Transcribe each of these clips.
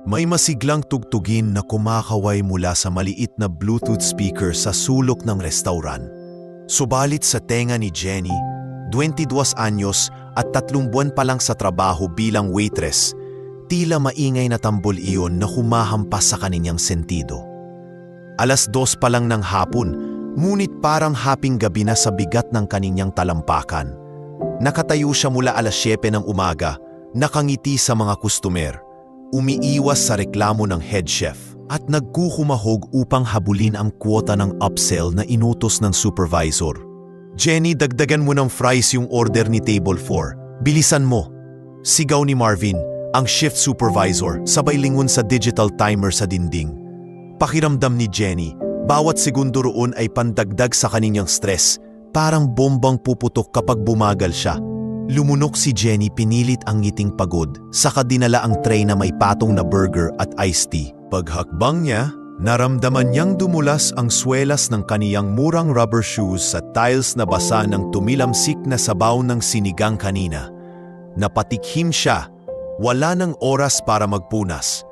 May masiglang tugtugin na kumakaway mula sa maliit na Bluetooth speaker sa sulok ng restauran. Subalit sa tenga ni Jenny, 22 anyos at 3 buwan pa lang sa trabaho bilang waitress, tila maingay na tambol iyon na humahampas sa kaninyang sentido. 2:00 pa lang ng hapon, ngunit parang haping gabi na sa bigat ng kaninyang talampakan. Nakatayo siya mula 7:00 ng umaga, nakangiti sa mga kustomer, umiiwas sa reklamo ng head chef at nagkukumahog upang habulin ang kwota ng upsell na inutos ng supervisor. "Jenny, dagdagan mo ng fries yung order ni table 4. Bilisan mo!" Sigaw ni Marvin, ang shift supervisor, sabay lingon sa digital timer sa dinding. Pakiramdam ni Jenny, bawat segundo roon ay pandagdag sa kaninyang stress, parang bombang puputok kapag bumagal siya. Lumunok si Jenny, pinilit ang ngiting pagod, saka dinala ang tray na may patong na burger at iced tea. Paghakbang niya, naramdaman niyang dumulas ang swelas ng kaniyang murang rubber shoes sa tiles na basa ng tumilamsik na sabaw ng sinigang kanina. Napatikhim siya, wala ng oras para magpunas.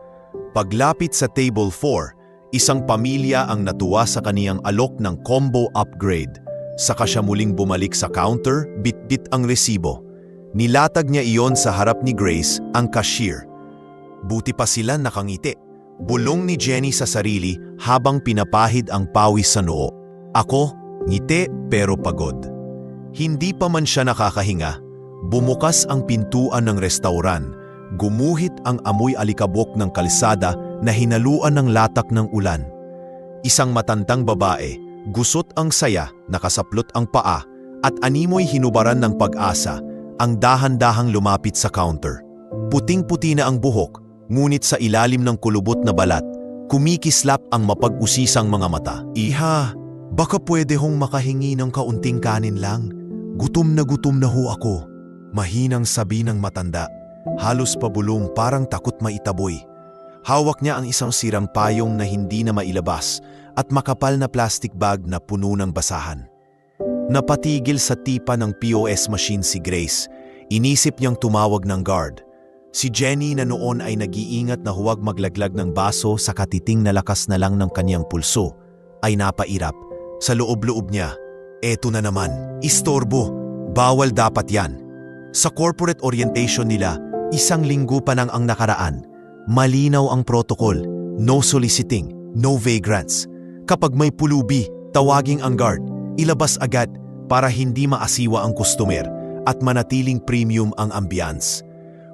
Paglapit sa table 4, isang pamilya ang natuwa sa kaniyang alok ng combo upgrade. Saka siya muling bumalik sa counter, bit-bit ang resibo. Nilatag niya iyon sa harap ni Grace, ang cashier. Buti pa sila nakangiti. Bulong ni Jenny sa sarili habang pinapahid ang pawis sa noo. Ako, ngiti pero pagod. Hindi pa man siya nakakahinga, bumukas ang pintuan ng restauran, gumuhit ang amoy alikabok ng kalsada na hinaluan ng latak ng ulan. Isang matandang babae, gusot ang saya, nakasaplot ang paa, at animoy hinubaran ng pag-asa, ang dahan-dahang lumapit sa counter. Puting-puti na ang buhok, ngunit sa ilalim ng kulubot na balat, kumikislap ang mapag-usisang mga mata. "Iha, baka pwede hong makahingi ng kaunting kanin lang? Gutom na ho ako." Mahinang sabi ng matanda, halos pabulong parang takot maitaboy. Hawak niya ang isang sirang payong na hindi na mailabas at makapal na plastic bag na puno ng basahan. Napatigil sa tipa ng POS machine si Grace. Inisip niyang tumawag ng guard. Si Jenny na noon ay nag-iingat na huwag maglaglag ng baso sa katiting na lakas na lang ng kaniyang pulso, ay napairap. Sa loob-loob niya, "Eto na naman, istorbo, bawal dapat yan." Sa corporate orientation nila, 1 linggo pa nang ang nakaraan. Malinaw ang protocol, no soliciting, no vagrants. Kapag may pulubi, tawaging ang guard, ilabas agad para hindi maasiwa ang customer at manatiling premium ang ambiance.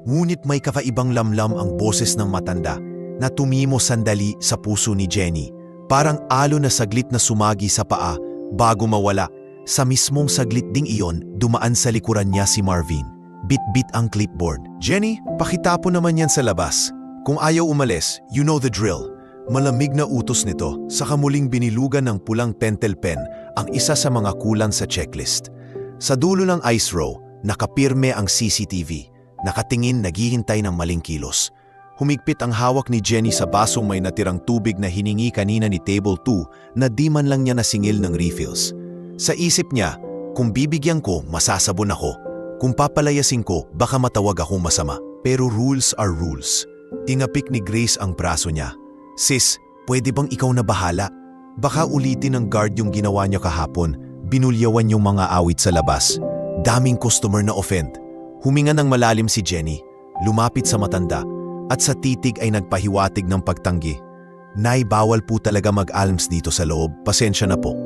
Ngunit may kakaibang lamlam ang boses ng matanda na tumimo sandali sa puso ni Jenny. Parang alo na saglit na sumagi sa paa bago mawala. Sa mismong saglit ding iyon, dumaan sa likuran niya si Marvin. Bit-bit ang clipboard. "Jenny, pakitapon naman yan sa labas. Kung ayaw umalis, you know the drill." Malamig na utos nito, saka muling binilugan ng pulang pentel pen ang isa sa mga kulang sa checklist. Sa dulo ng ice row, nakapirme ang CCTV. Nakatingin, naghihintay ng maling kilos. Humigpit ang hawak ni Jenny sa basong may natirang tubig na hiningi kanina ni table 2 na di man lang niya nasingil ng refills. Sa isip niya, kung bibigyan ko, masasabon ako. Kung papalayasin ko, baka matawag akong masama. Pero rules are rules. Tingapik ni Grace ang braso niya. "Sis, pwede bang ikaw na bahala? Baka ulitin ng guard yung ginawa niya kahapon. Binulyawan yung mga awit sa labas. Daming customer na offend." Huminga ng malalim si Jenny, lumapit sa matanda, at sa titig ay nagpahiwatig ng pagtanggi. "Nay, bawal po talaga mag-alms dito sa loob, pasensya na po."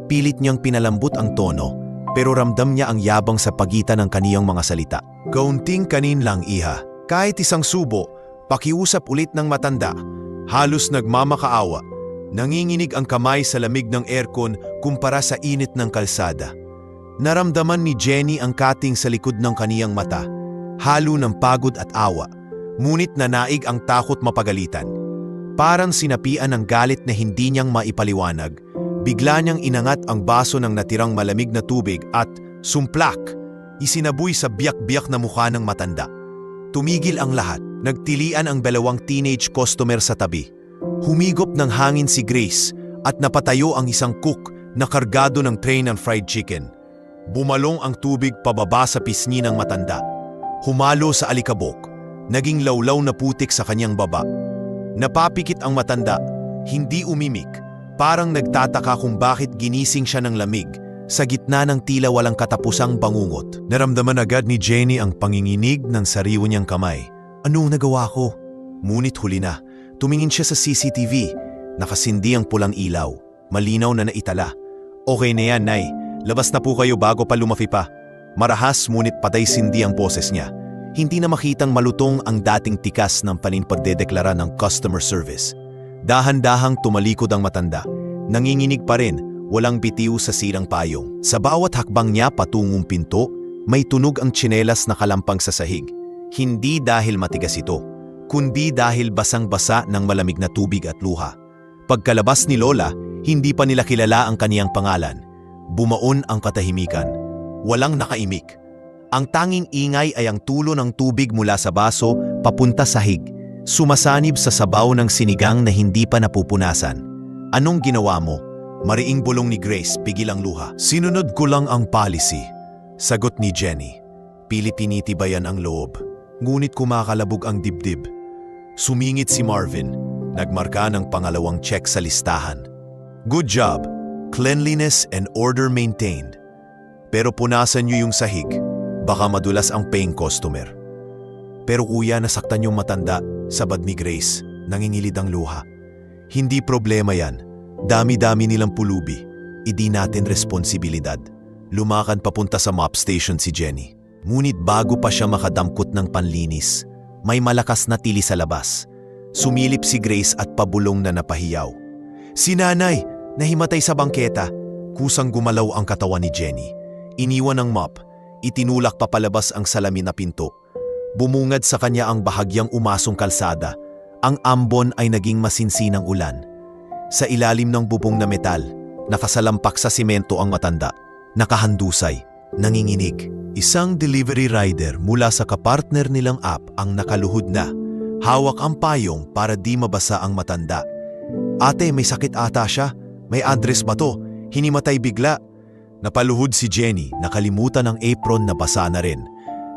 Pilit niyang pinalambot ang tono, pero ramdam niya ang yabang sa pagitan ng kaniyang mga salita. "Kaunting kanin lang, iha. Kahit isang subo, pakiusap ulit ng matanda." Halos nagmamakaawa. Nanginginig ang kamay sa lamig ng aircon kumpara sa init ng kalsada. Naramdaman ni Jenny ang kating sa likod ng kaniyang mata, halo ng pagod at awa, ngunit nanaig ang takot mapagalitan. Parang sinapian ng galit na hindi niyang maipaliwanag, bigla niyang inangat ang baso ng natirang malamig na tubig at, sumplak, isinabuy sa biyak-biyak na mukha ng matanda. Tumigil ang lahat, nagtilian ang 2 teenage customer sa tabi. Humigop ng hangin si Grace at napatayo ang isang cook na kargado ng tray ng fried chicken. Bumalong ang tubig pababa sa pisngi ng matanda. Humalo sa alikabok, naging lawlaw na putik sa kanyang baba. Napapikit ang matanda, hindi umimik. Parang nagtataka kung bakit ginising siya ng lamig sa gitna ng tila walang katapusang bangungot. Naramdaman agad ni Jenny ang panginginig ng sariwa niyang kamay. Anong nagawa ko? Ngunit huli na. Tumingin siya sa CCTV. Nakasindi ang pulang ilaw. Malinaw na naitala. Okay na yan, Nay. Labas na po kayo bago pa lumafi pa. Marahas ngunit patay-sindi ang boses niya. Hindi na makitang malutong ang dating tikas ng paninpagdedeklara ng customer service. Dahan-dahang tumalikod ang matanda. Nanginginig pa rin, walang bitiw sa sirang payong. Sa bawat hakbang niya patungong pinto, may tunog ang tsinelas na kalampang sa sahig. Hindi dahil matigas ito, kundi dahil basang-basa ng malamig na tubig at luha. Pagkalabas ni Lola, hindi pa nila kilala ang kaniyang pangalan. Bumaon ang katahimikan. Walang nakaimik. Ang tanging ingay ay ang tulo ng tubig mula sa baso papunta sa sahig, sumasanib sa sabaw ng sinigang na hindi pa napupunasan. Anong ginawa mo? Mariing bulong ni Grace, pigil ang luha. Sinunod ko lang ang policy. Sagot ni Jenny. Pilipinitibayan ang loob. Ngunit kumakalabog ang dibdib. Sumingit si Marvin. Nagmarka ng pangalawang check sa listahan. Good job. Cleanliness and order maintained. Pero punasan niyo yung sahig. Baka madulas ang paying customer. Pero kuya, nasaktan yung matanda, sabad ni Grace. Nangingilid ang luha. Hindi problema yan. Dami-dami nilang pulubi. Idi natin responsibilidad. Lumakan papunta sa mop station si Jenny. Ngunit bago pa siya makadamkot ng panlinis, may malakas na tili sa labas. Sumilip si Grace at pabulong na napahiyaw. Si Nanay, nahimatay sa bangketa. Kusang gumalaw ang katawan ni Jenny. Iniwan ang mop. Itinulak papalabas ang salamin na pinto. Bumungad sa kanya ang bahagyang umasong kalsada. Ang ambon ay naging masinsinang ulan. Sa ilalim ng bubong na metal, nakasalampak sa simento ang matanda. Nakahandusay, nanginginig. Isang delivery rider mula sa kapartner nilang app ang nakaluhod na. Hawak ang payong para di mabasa ang matanda. Ate, may sakit ata siya. May address ba to? Hinimatay bigla. Napaluhod si Jenny, nakalimutan ang apron na basa na rin.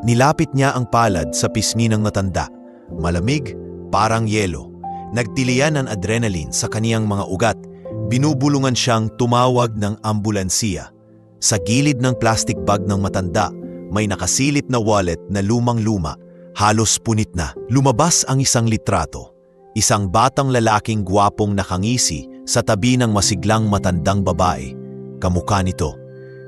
Nilapit niya ang palad sa pisngi ng matanda. Malamig, parang yelo. Nagtilian ang adrenaline sa kaniyang mga ugat. Binubulungan siyang tumawag ng ambulansiya. Sa gilid ng plastic bag ng matanda, may nakasilip na wallet na lumang-luma, halos punit na. Lumabas ang isang litrato. Isang batang lalaking gwapong nakangisi sa tabi ng masiglang matandang babae. Kamukha nito.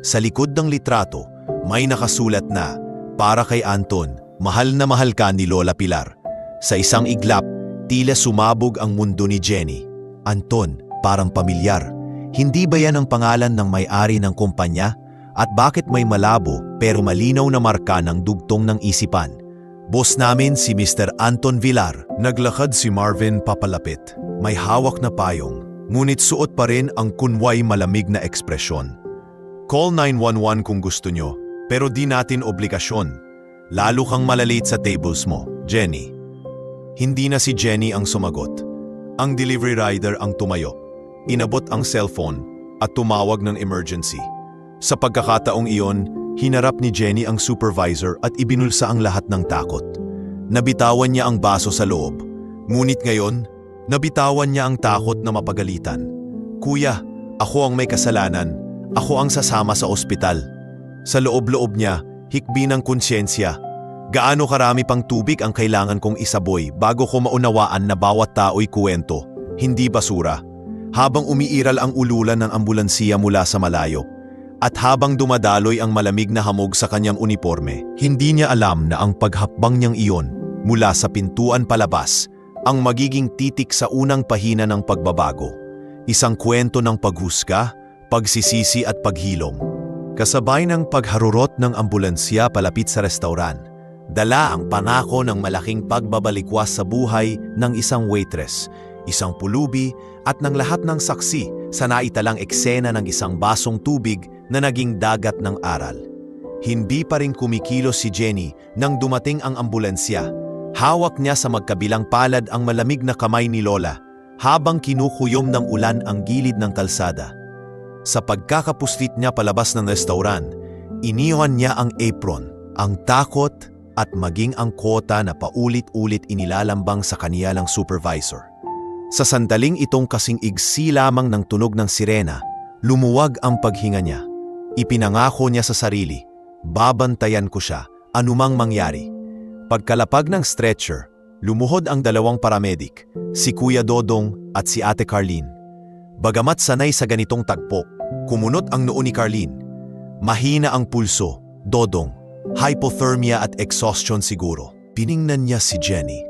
Sa likod ng litrato, may nakasulat na, para kay Anton, mahal na mahal ka ni Lola Pilar. Sa isang iglap, tila sumabog ang mundo ni Jenny. Anton, parang pamilyar. Hindi ba yan ang pangalan ng may-ari ng kumpanya? At bakit may malabo pero malinaw na marka ng dugtong ng isipan? Boss namin si Mr. Anton Villar. Naglakad si Marvin papalapit. May hawak na payong, ngunit suot pa rin ang kunway malamig na ekspresyon. Call 911 kung gusto nyo, pero di natin obligasyon. Lalo kang malalate sa tables mo, Jenny. Hindi na si Jenny ang sumagot. Ang delivery rider ang tumayo. Inabot ang cellphone at tumawag ng emergency. Sa pagkakataong iyon, hinarap ni Jenny ang supervisor at ibinulsa ang lahat ng takot. Nabitawan niya ang baso sa loob. Ngunit ngayon, nabitawan niya ang takot na mapagalitan. Kuya, ako ang may kasalanan. Ako ang sasama sa ospital. Sa loob-loob niya, hikbi ng konsyensya. Gaano karami pang tubig ang kailangan kong isaboy bago ko maunawaan na bawat tao'y kuwento, hindi basura. Habang umiiral ang ululan ng ambulansiya mula sa malayo, at habang dumadaloy ang malamig na hamog sa kanyang uniforme, hindi niya alam na ang paghakbang niyang iyon mula sa pintuan palabas ang magiging titik sa unang pahina ng pagbabago. Isang kwento ng paghusga, pagsisisi at paghilom. Kasabay ng pagharurot ng ambulansya palapit sa restauran, dala ang pangako ng malaking pagbabalikwas sa buhay ng isang waitress, isang pulubi at ng lahat ng saksi sa naitalang eksena ng isang basong tubig na naging dagat ng aral. Hindi pa rin kumikilos si Jenny nang dumating ang ambulansya. Hawak niya sa magkabilang palad ang malamig na kamay ni Lola habang kinukuyom ng ulan ang gilid ng kalsada. Sa pagkakapuslit niya palabas ng restauran, iniwan niya ang apron, ang takot at maging ang kota na paulit-ulit inilalambang sa kanilang supervisor. Sa sandaling itong kasing igsi lamang ng tunog ng sirena, lumuwag ang paghinga niya. Ipinangako niya sa sarili, babantayan ko siya, anumang mangyari. Pagkalapag ng stretcher, lumuhod ang dalawang paramedic, si Kuya Dodong at si Ate Carlene. Bagamat sanay sa ganitong tagpo, kumunot ang noo ni Carlene. Mahina ang pulso, Dodong, hypothermia at exhaustion siguro. Piningnan niya si Jenny.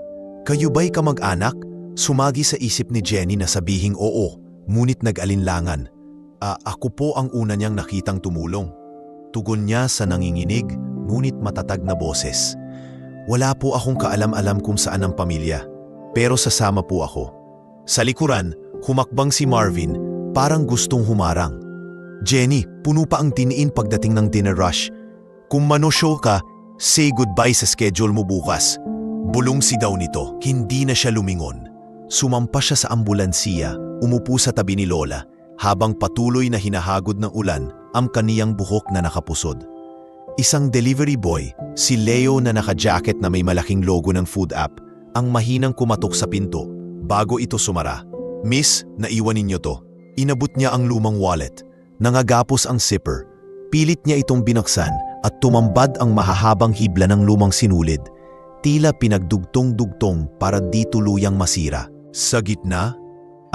Kayo ba'y kamag-anak? Sumagi sa isip ni Jenny na sabihing oo, ngunit nag-alinlangan. Ako po ang una niyang nakitang tumulong. Tugon niya sa nanginginig, ngunit matatag na boses. Wala po akong kaalam-alam kung saan ang pamilya, pero sasama po ako. Sa likuran, humakbang si Marvin, parang gustong humarang. Jenny, puno pa ang tiniin pagdating ng dinner rush. Kung manoshow ka, say goodbye sa schedule mo bukas. Bulong sigaw nito, hindi na siya lumingon. Sumampa siya sa ambulansiya, umupo sa tabi ni Lola, habang patuloy na hinahagod ng ulan ang kaniyang buhok na nakapusod. Isang delivery boy, si Leo na naka-jacket na may malaking logo ng food app, ang mahinang kumatok sa pinto bago ito sumara. Miss, naiwan ninyo to. Inabot niya ang lumang wallet. Nangagapos ang zipper. Pilit niya itong binaksan at tumambad ang mahahabang hibla ng lumang sinulid. Tila pinagdugtong-dugtong para di tuluyang masira. Sa gitna,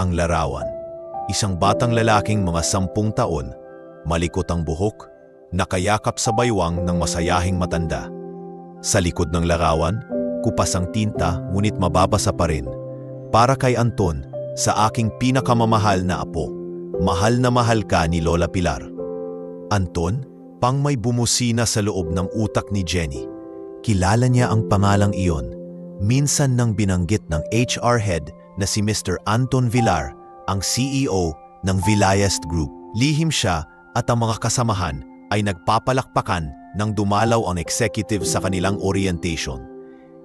ang larawan. Isang batang lalaking mga 10 taon, malikot ang buhok, nakayakap sa baywang ng masayahing matanda. Sa likod ng larawan, kupas ang tinta ngunit mababasa pa rin. Para kay Anton, sa aking pinakamamahal na apo, mahal na mahal ka ni Lola Pilar. Anton, pang may bumusina sa loob ng utak ni Jenny. Kilala niya ang pangalang iyon. Minsan nang binanggit ng HR head na si Mr. Anton Villar, ang CEO ng Villayast Group. Lihim siya at ang mga kasamahan ay nagpapalakpakan nang dumalaw ang executive sa kanilang orientation.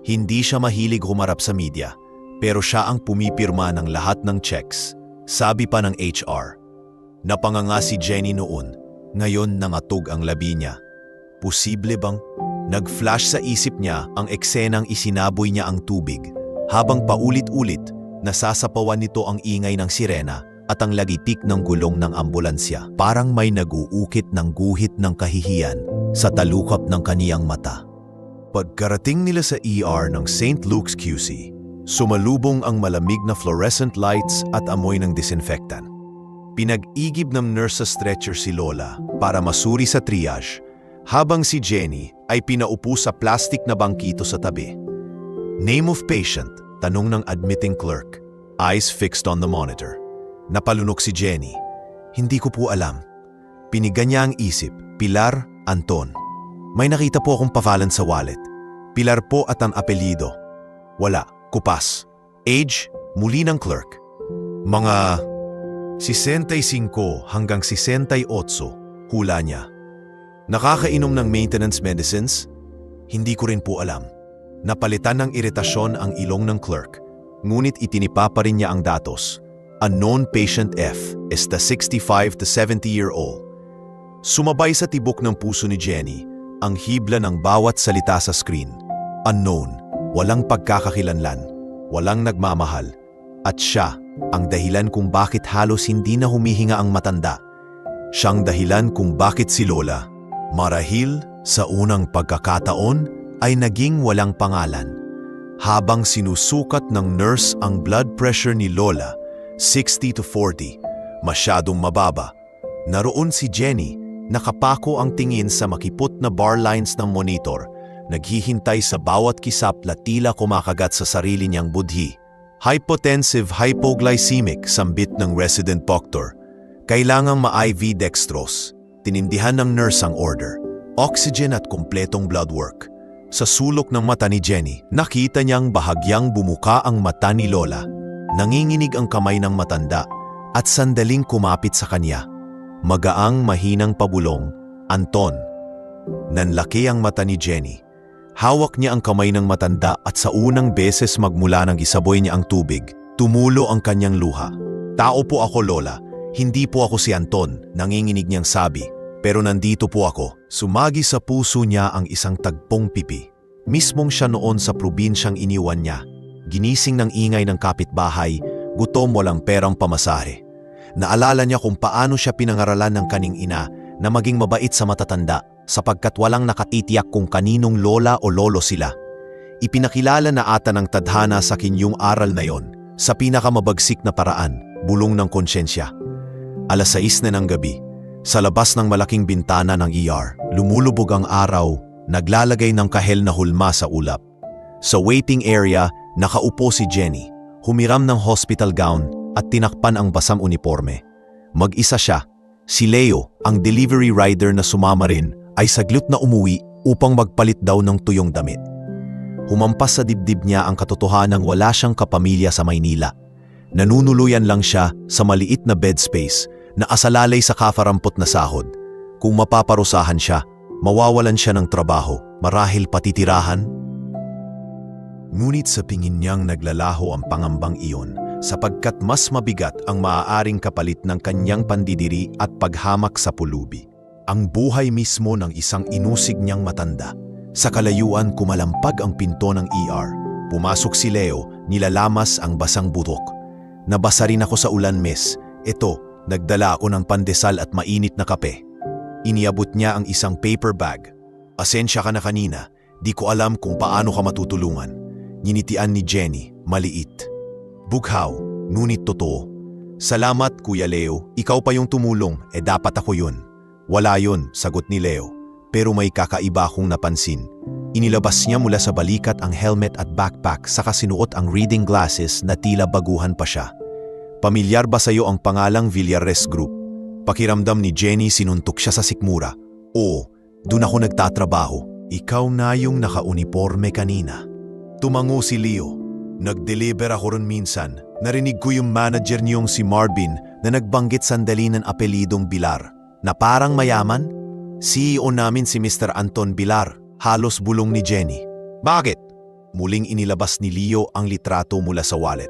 Hindi siya mahilig humarap sa media, pero siya ang pumipirma ng lahat ng checks. Sabi pa ng HR. Napanganga si Jenny noon, ngayon nangatog ang labi niya. Posible bang? Nag-flash sa isip niya ang eksenang isinaboy niya ang tubig, habang paulit-ulit nasasapawan nito ang ingay ng sirena at ang lagitik ng gulong ng ambulansya. Parang may nag-uukit ng guhit ng kahihiyan sa talukap ng kaniyang mata. Pagkarating nila sa ER ng St. Luke's QC, sumalubong ang malamig na fluorescent lights at amoy ng disinfectant. Pinag-igib ng nurse sa stretcher si Lola para masuri sa triage, habang si Jenny ay pinaupo sa plastic na bangkito sa tabi. Name of patient, tanong ng admitting clerk, eyes fixed on the monitor. Napalunok si Jenny. Hindi ko po alam. Piniga niya ang isip, Pilar Anton. May nakita po akong pavalan sa wallet. Pilar po at ang apelyido. Wala, kupas. Age, muli ng clerk. Mga 65 hanggang 68, hula niya. Nakakainom ng maintenance medicines? Hindi ko rin po alam. Napalitan ng iritasyon ang ilong ng clerk, ngunit itinipa pa rin niya ang datos. Unknown patient F is the 65 to 70-year-old. Sumabay sa tibok ng puso ni Jenny ang hibla ng bawat salita sa screen. Unknown, walang pagkakakilanlan, walang nagmamahal, at siya ang dahilan kung bakit halos hindi na humihinga ang matanda. Siyang dahilan kung bakit si Lola, marahil sa unang pagkakataon, ay naging walang pangalan. Habang sinusukat ng nurse ang blood pressure ni Lola, 60 to 40, masyadong mababa. Naroon si Jenny, nakapako ang tingin sa makipot na bar lines ng monitor, naghihintay sa bawat kisap na tila kumakagat sa sarili niyang budhi. Hypotensive hypoglycemic, sambit ng resident doctor. Kailangang ma-IV dextrose. Tinindihan ng nurse ang order. Oxygen at kumpletong blood work. Sa sulok ng mata ni Jenny, nakita niyang bahagyang bumuka ang mata ni Lola. Nanginginig ang kamay ng matanda at sandaling kumapit sa kanya. Magaang mahinang pabulong, Anton. Nanlaki ang mata ni Jenny. Hawak niya ang kamay ng matanda at sa unang beses magmula nang isaboy niya ang tubig, tumulo ang kanyang luha. Tao po ako, Lola. Hindi po ako si Anton, nanginginig niyang sabi. Pero nandito po ako. Sumagi sa puso niya ang isang tagpong pipi. Mismong siya noon sa probinsyang iniwan niya. Ginising ng ingay ng kapitbahay, gutom, walang perang pamasahe. Naalala niya kung paano siya pinangaralan ng kaning ina na maging mabait sa matatanda sapagkat walang nakatitiyak kung kaninong lola o lolo sila. Ipinakilala na ata ng tadhana sa kinyong aral na yon sa pinakamabagsik na paraan, bulong ng konsyensya. 6:00 na ng gabi, sa labas ng malaking bintana ng ER, lumulubog ang araw, naglalagay ng kahel na hulma sa ulap. Sa waiting area, nakaupo si Jenny, humiram ng hospital gown at tinakpan ang basang uniforme. Mag-isa siya. Si Leo, ang delivery rider na sumama rin, ay saglit na umuwi upang magpalit daw ng tuyong damit. Humampas sa dibdib niya ang katotohanang wala siyang kapamilya sa Maynila. Nanunuluyan lang siya sa maliit na bed space na asalalay sa kafarampot na sahod. Kung mapaparusahan siya, mawawalan siya ng trabaho, marahil pati tirahan. Ngunit sa tingin niyang naglalaho ang pangambang iyon sapagkat mas mabigat ang maaaring kapalit ng kanyang pandidiri at paghamak sa pulubi. Ang buhay mismo ng isang inusig niyang matanda. Sa kalayuan kumalampag ang pinto ng ER. Pumasok si Leo, nilalamas ang basang butok. Nabasa rin ako sa ulan, miss. Ito, nagdala ako ng pandesal at mainit na kape. Iniabot niya ang isang paper bag. Asensya ka na kanina, di ko alam kung paano ka matutulungan. Ninitian ni Jenny, maliit. Bughaw, ngunit totoo. Salamat, Kuya Leo, ikaw pa yung tumulong, dapat ako yun. Wala yun, sagot ni Leo. Pero may kakaiba akong napansin. Inilabas niya mula sa balikat ang helmet at backpack saka sinuot ang reading glasses na tila baguhan pa siya. Pamilyar ba sa'yo ang pangalang Villares Group? Pakiramdam ni Jenny, sinuntok siya sa sikmura. Oo, dun ako nagtatrabaho. Ikaw na yung naka-uniforme kanina. Tumango si Leo. Nag-deliver ako ron minsan. Narinig ko yung manager niyong si Marvin na nagbanggit sandali ng apelidong Bilar. Na parang mayaman? CEO namin si Mr. Anton Bilar, halos bulong ni Jenny. Bakit? Muling inilabas ni Leo ang litrato mula sa wallet.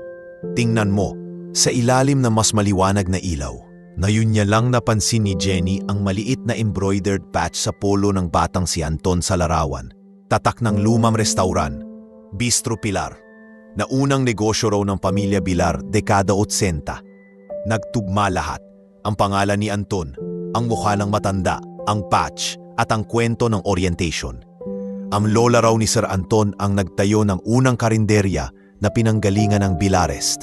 Tingnan mo, sa ilalim na mas maliwanag na ilaw. Ngayon niya lang napansin ni Jenny ang maliit na embroidered patch sa polo ng batang si Anton sa larawan. Tatak ng lumang restauran, Bistro Pilar, na unang negosyo raw ng pamilya Bilar dekada 80. Nagtugma lahat, ang pangalan ni Anton, ang mukha ng matanda, ang patch at ang kwento ng orientation. Ang lola raw ni Sir Anton ang nagtayo ng unang karinderya na pinanggalingan ng Bilares.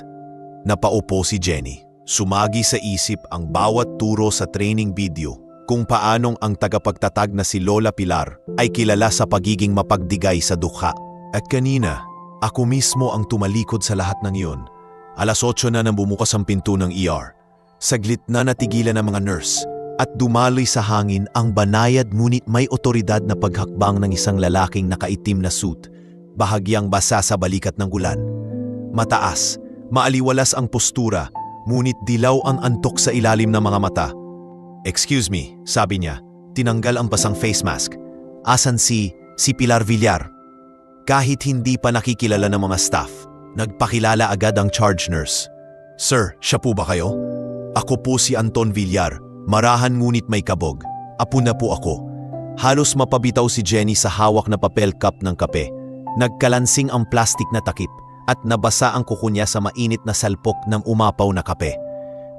Napaupo si Jenny. Sumagi sa isip ang bawat turo sa training video kung paanong ang tagapagtatag na si Lola Pilar ay kilala sa pagiging mapagdigay sa dukha. At kanina, ako mismo ang tumalikod sa lahat ng iyon. 8:00 na nang bumukas ang pinto ng ER. Saglit na natigilan ng mga nurse at dumaloy sa hangin ang banayad ngunit may otoridad na paghakbang ng isang lalaking nakaitim na suit, bahagyang basa sa balikat ng ulan. Mataas, maaliwalas ang postura, ngunit dilaw ang antok sa ilalim ng mga mata. Excuse me, sabi niya, tinanggal ang basang face mask. Asan si Pilar Villar? Kahit hindi pa nakikilala ng mga staff, nagpakilala agad ang charge nurse. Sir, siya po ba kayo? Ako po si Anton Villar, marahan ngunit may kabog. Apo na po ako. Halos mapabitaw si Jenny sa hawak na papel cup ng kape. Nagkalansing ang plastik na takip at nabasa ang kuko niya sa mainit na salpok ng umapaw na kape.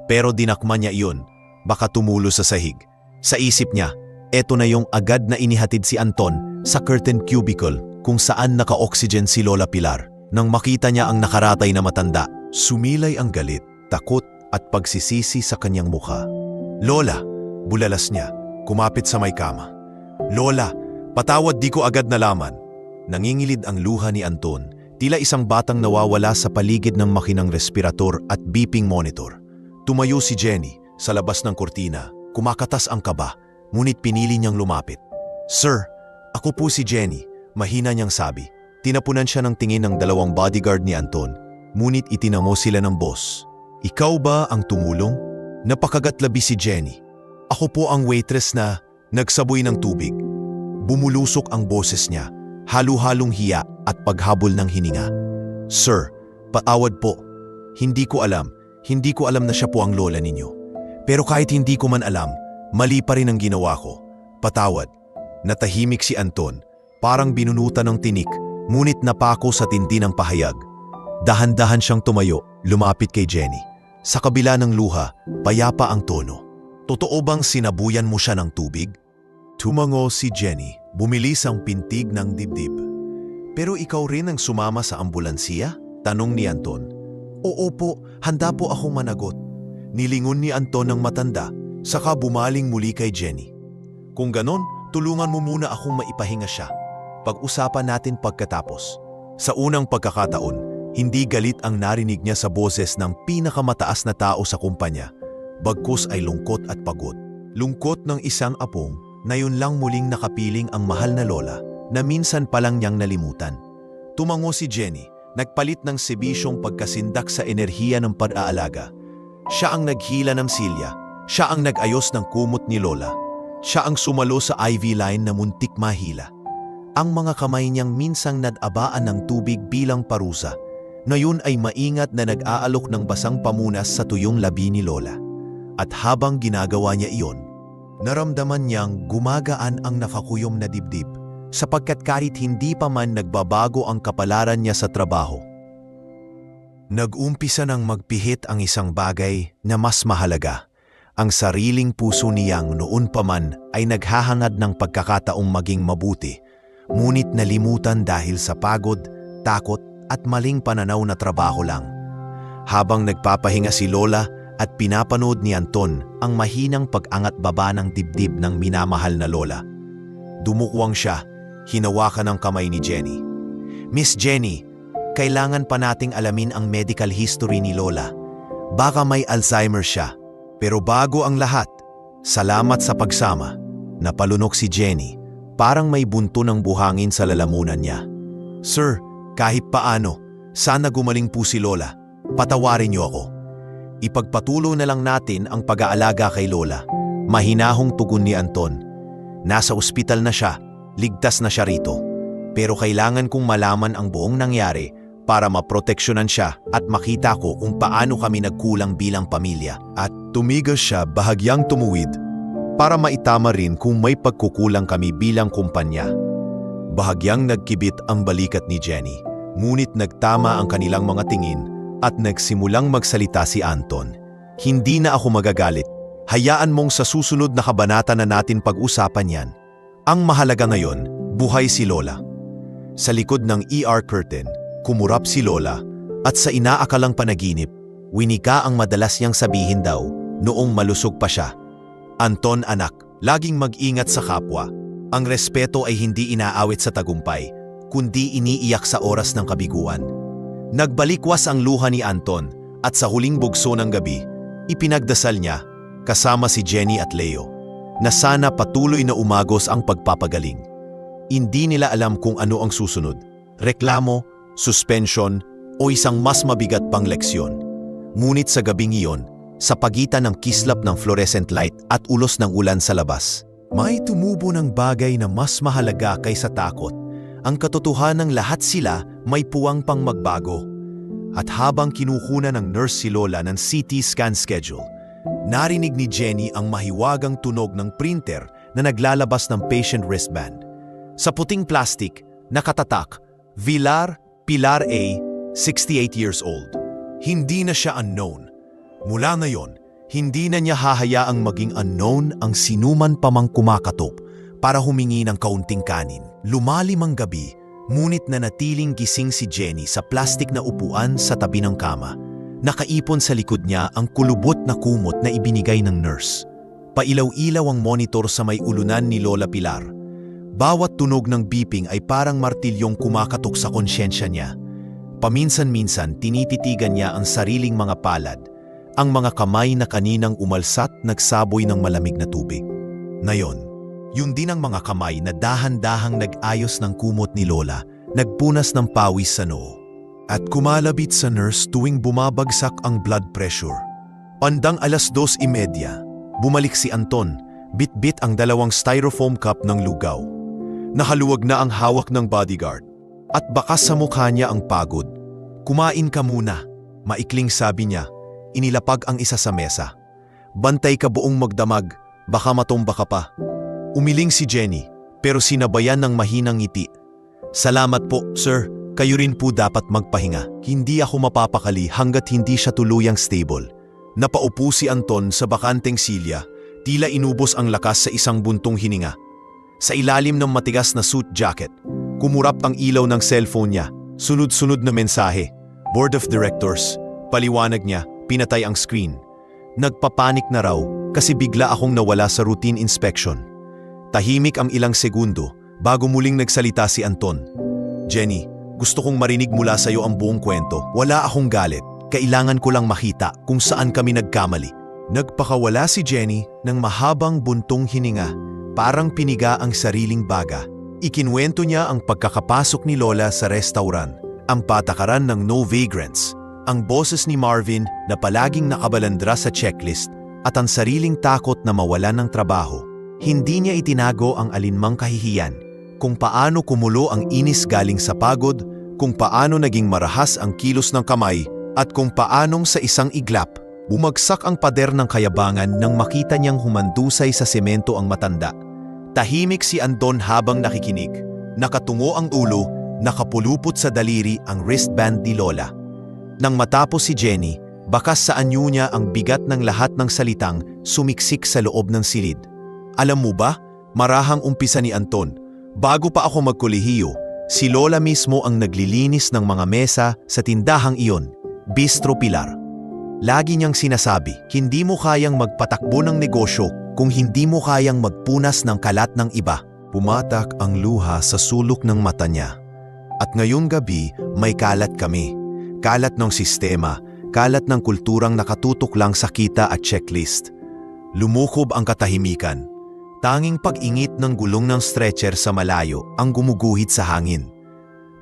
Pero dinakma niya iyon, baka tumulo sa sahig. Sa isip niya, eto na yung agad na inihatid si Anton sa curtain cubicle kung saan naka-oxygen si Lola Pilar. Nang makita niya ang nakaratay na matanda, sumilay ang galit, takot at pagsisisi sa kanyang mukha. Lola, bulalas niya, kumapit sa may kama. Lola, patawad, di ko agad nalaman. Nangingilid ang luha ni Anton, tila isang batang nawawala sa paligid ng makinang respirator at beeping monitor. Tumayo si Jenny sa labas ng kurtina, kumakatas ang kaba, ngunit pinili niyang lumapit. Sir, ako po si Jenny, mahina niyang sabi. Tinapunan siya ng tingin ng 2 bodyguard ni Anton, ngunit itinamo sila ng boss. Ikaw ba ang tumulong? Napakagatlabi si Jenny. Ako po ang waitress na nagsaboy ng tubig. Bumulusok ang boses niya, halo-halong hiya at paghabol ng hininga. Sir, patawad po. Hindi ko alam na siya po ang lola ninyo. Pero kahit hindi ko man alam, mali pa rin ang ginawa ko. Patawad. Natahimik si Anton, parang binunutan ng tinik, ngunit napako sa tindi ng pahayag. Dahan-dahan siyang tumayo, Lumapit kay Jenny. Sa kabila ng luha, payapa ang tono. Totoo bang sinabuyan mo siya ng tubig? Tumango si Jenny. Bumilis ang pintig ng dibdib. Pero ikaw rin ang sumama sa ambulansiya? Tanong ni Anton. Oo po, handa po akong managot. Nilingon ni Anton ng matanda, saka bumaling muli kay Jenny. Kung ganon, tulungan mo muna akong maipahinga siya. Pag-usapan natin pagkatapos. Sa unang pagkakataon, hindi galit ang narinig niya sa boses ng pinakamataas na tao sa kumpanya. Bagkus ay lungkot at pagod. Lungkot ng isang apong na yun lang muling nakapiling ang mahal na lola na minsan palang niyang nalimutan. Tumango si Jenny, nagpalit ng sebisyong pagkasindak sa enerhiya ng pag-aalaga. Siya ang naghila ng silya, siya ang nag-ayos ng kumot ni lola, siya ang sumalo sa IV line na muntik mahila. Ang mga kamay niyang minsang nadabaan ng tubig bilang parusa, na yun ay maingat na nag-aalok ng basang pamunas sa tuyong labi ni lola. At habang ginagawa niya iyon, naramdaman niyang gumagaan ang nakakuyom na dibdib sapagkat kahit hindi pa man nagbabago ang kapalaran niya sa trabaho. Nag-umpisa nang magpihit ang isang bagay na mas mahalaga. Ang sariling puso niyang noon pa man ay naghahangad ng pagkakataong maging mabuti, ngunit nalimutan dahil sa pagod, takot at maling pananaw na trabaho lang. Habang nagpapahinga si Lola at pinapanood ni Anton ang mahinang pag-angat baba ng dibdib ng minamahal na lola, dumukwang siya, hinawakan ang kamay ni Jenny. Miss Jenny, kailangan pa nating alamin ang medical history ni Lola. Baka may Alzheimer siya. Pero bago ang lahat, salamat sa pagsama. Napalunok si Jenny, parang may bunto ng buhangin sa lalamunan niya. Sir, kahit paano, sana gumaling po si Lola. Patawarin niyo ako. Ipagpatuloy na lang natin ang pag-aalaga kay Lola. Mahinahong tugon ni Anton. Nasa ospital na siya, ligtas na siya rito. Pero kailangan kong malaman ang buong nangyari para maproteksyonan siya at makita ko kung paano kami nagkulang bilang pamilya. At tumigas siya bahagyang tumuwid para maitama rin kung may pagkukulang kami bilang kumpanya. Bahagyang nagkibit ang balikat ni Jenny, ngunit nagtama ang kanilang mga tingin at nagsimulang magsalita si Anton. Hindi na ako magagalit. Hayaan mong sa susunod na kabanata na natin pag-usapan yan. Ang mahalaga ngayon, buhay si Lola. Sa likod ng ER curtain, kumurap si Lola at sa inaakalang panaginip, winika ang madalas niyang sabihin daw noong malusog pa siya. Anton anak, laging mag-ingat sa kapwa. Ang respeto ay hindi inaawit sa tagumpay, kundi iniiyak sa oras ng kabiguan. Nagbalikwas ang luha ni Anton at sa huling bugso ng gabi, ipinagdasal niya kasama si Jenny at Leo na sana patuloy na umagos ang pagpapagaling. Hindi nila alam kung ano ang susunod, reklamo, suspension o isang mas mabigat pang leksyon. Ngunit sa gabing iyon, sa pagitan ng kislap ng fluorescent light at ulos ng ulan sa labas, may tumubo ng bagay na mas mahalaga kaysa takot. Ang katotohanang lahat sila may puwang pang magbago. At habang kinukunan ng nurse si Lola ng CT scan schedule, narinig ni Jenny ang mahiwagang tunog ng printer na naglalabas ng patient wristband. Sa puting plastic, nakatatak, Villar Pilar A, 68 years old. Hindi na siya unknown. Mula ngayon, hindi na niya hahayaang maging unknown ang sinuman pa mang kumakatop para humingi ng kaunting kanin. Lumalim ang gabi, ngunit nanatiling gising si Jenny sa plastik na upuan sa tabi ng kama. Nakaipon sa likod niya ang kulubot na kumot na ibinigay ng nurse. Pailaw-ilaw ang monitor sa may ulunan ni Lola Pilar. Bawat tunog ng beeping ay parang martilyong kumakatok sa konsyensya niya. Paminsan-minsan tinititigan niya ang sariling mga palad, ang mga kamay na kaninang umalsat nagsaboy ng malamig na tubig. Ngayon, yun din ang mga kamay na dahan-dahang nag-ayos ng kumot ni Lola, nagpunas ng pawis sa noo. At kumalabit sa nurse tuwing bumabagsak ang blood pressure. Bandang 2:30, bumalik si Anton, bit-bit ang 2 styrofoam cup ng lugaw. Nakaluwag na ang hawak ng bodyguard at bakas sa mukha niya ang pagod. Kumain ka muna, maikling sabi niya, inilapag ang isa sa mesa. Bantay ka buong magdamag, baka matumba ka pa. Umiling si Jenny, pero sinabayan ng mahinang ngiti. Salamat po, sir, Kayo rin po dapat magpahinga. Hindi ako mapapakali hanggat hindi siya tuluyang stable. Napaupo si Anton sa bakanteng silya, tila inubos ang lakas sa isang buntong hininga. Sa ilalim ng matigas na suit jacket, kumurap ang ilaw ng cellphone niya. Sunod-sunod na mensahe. Board of Directors. Paliwanag niya, pinatay ang screen. Nagpapanik na raw kasi bigla akong nawala sa routine inspection. Tahimik ang ilang segundo bago muling nagsalita si Anton. Jenny, gusto kong marinig mula sa iyo ang buong kwento. Wala akong galit. Kailangan ko lang makita kung saan kami nagkamali. Nagpakawala si Jenny ng mahabang buntong hininga, parang piniga ang sariling baga. Ikinwento niya ang pagkakapasok ni Lola sa restaurant, ang patakaran ng no vagrants, ang boses ni Marvin na palaging nakabalandra sa checklist at ang sariling takot na mawalan ng trabaho. Hindi niya itinago ang alinmang kahihiyan, kung paano kumulo ang inis galing sa pagod, kung paano naging marahas ang kilos ng kamay, at kung paanong sa isang iglap, bumagsak ang pader ng kayabangan nang makita niyang humandusay sa semento ang matanda. Tahimik si Anton habang nakikinig. Nakatungo ang ulo, nakapulupot sa daliri ang wristband ni Lola. Nang matapos si Jenny, bakas sa anyo niya ang bigat ng lahat ng salitang sumiksik sa loob ng silid. Alam mo ba, marahang umpisa ni Anton. Bago pa ako magkolehiyo, si Lola mismo ang naglilinis ng mga mesa sa tindahang iyon, Bistro Pilar. Lagi niyang sinasabi, hindi mo kayang magpatakbo ng negosyo kung hindi mo kayang magpunas ng kalat ng iba. Pumatak ang luha sa sulok ng mata niya. At ngayong gabi, may kalat kami. Kalat ng sistema, kalat ng kulturang nakatutok lang sa kita at checklist. Lumukob ang katahimikan. Tanging pag-ingit ng gulong ng stretcher sa malayo ang gumuguhit sa hangin.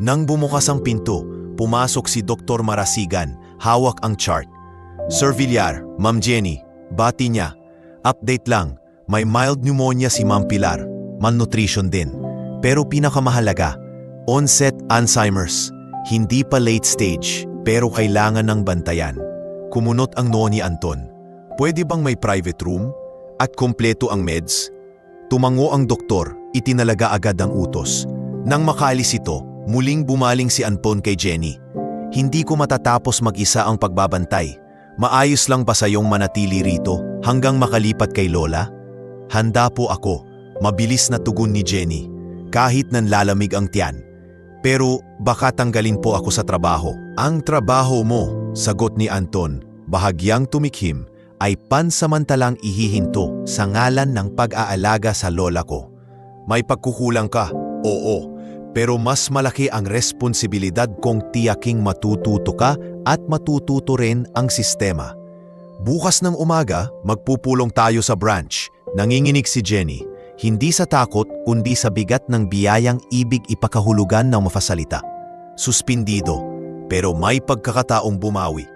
Nang bumukas ang pinto, pumasok si Dr. Marasigan, hawak ang chart. Sir Villar, Ma'am Jenny, bati niya. Update lang, may mild pneumonia si Ma'am Pilar, malnutrition din. Pero pinakamahalaga, onset Alzheimer's. Hindi pa late stage, pero kailangan ng bantayan. Kumunot ang noo ni Anton. Pwede bang may private room? At kompleto ang meds? Tumango ang doktor, itinalaga agad ang utos. Nang makaalis ito, muling bumaling si Anton kay Jenny. Hindi ko matatapos mag-isa ang pagbabantay. Maayos lang ba sayong manatili rito hanggang makalipat kay Lola? Handa po ako, mabilis na tugon ni Jenny, kahit nanlalamig ang tiyan. Pero baka tanggalin po ako sa trabaho. Ang trabaho mo, sagot ni Anton, bahagyang tumikhim, ay pansamantalang ihihinto sa ngalan ng pag-aalaga sa lola ko. May pagkukulang ka, oo, pero mas malaki ang responsibilidad kung tiyaking matututo ka at matututo rin ang sistema. Bukas ng umaga, magpupulong tayo sa branch. Nanginginig si Jenny, hindi sa takot kundi sa bigat ng biyayang ibig ipakahulugan ng mafasalita. Suspindido, pero may pagkakataong bumawi.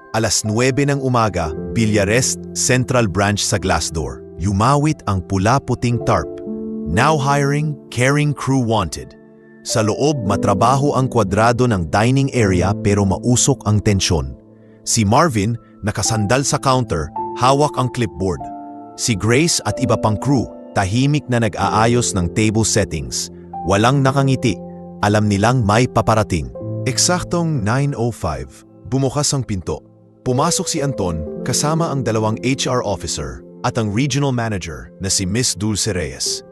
Alas 9 ng umaga, Villarest Central Branch sa Glassdoor. Yumawit ang pula-puting tarp. Now hiring, caring crew wanted. Sa loob, matrabaho ang kwadrado ng dining area pero mausok ang tensyon. Si Marvin, nakasandal sa counter, hawak ang clipboard. Si Grace at iba pang crew, tahimik na nag-aayos ng table settings. Walang nakangiti, alam nilang may paparating. Eksaktong 9:05, bumukas ang pinto. Pumasok si Anton kasama ang dalawang HR officer at ang regional manager na si Miss Dulce Reyes.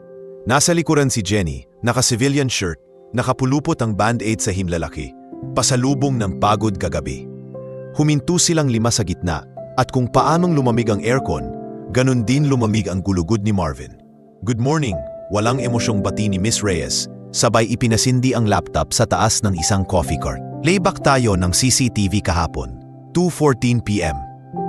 Nasa likuran si Jenny, naka-civilian shirt, nakapulupot ang band-aid sa himlalaki, pasalubong ng pagod kagabi. Huminto silang 5 sa gitna at kung paanong lumamig ang aircon, ganun din lumamig ang gulugod ni Marvin. Good morning, walang emosyong bati ni Miss Reyes, sabay ipinasindi ang laptop sa taas ng isang coffee cart. Playback tayo ng CCTV kahapon, 2:14 p.m.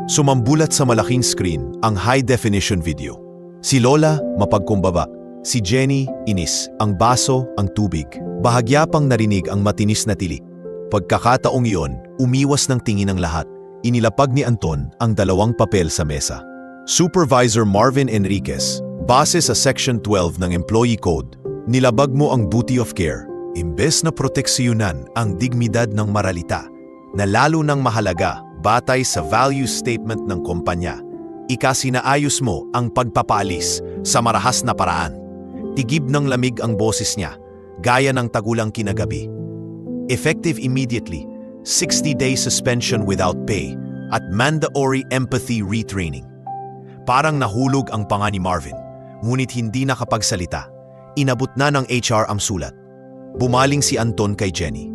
Sumambulat sa malaking screen ang high-definition video. Si Lola, mapagkumbaba. Si Jenny, inis. Ang baso, ang tubig. Bahagya pang narinig ang matinis na tilik. Pagkakataong iyon, umiwas ng tingin ng lahat. Inilapag ni Anton ang dalawang papel sa mesa. Supervisor Marvin Enriquez, base sa Section 12 ng Employee Code, nilabag mo ang duty of care. Imbes na proteksyonan ang dignidad ng maralita, na lalo ng mahalaga batay sa value statement ng kumpanya, ikasinaayos mo ang pagpapaalis sa marahas na paraan. Tigib ng lamig ang boses niya, gaya ng tagulang kinagabi. Effective immediately, 60-day suspension without pay at mandatory empathy retraining. Parang nahulog ang panga ni Marvin, ngunit hindi nakapagsalita. Inabot na ng HR ang sulat. Bumaling si Anton kay Jenny.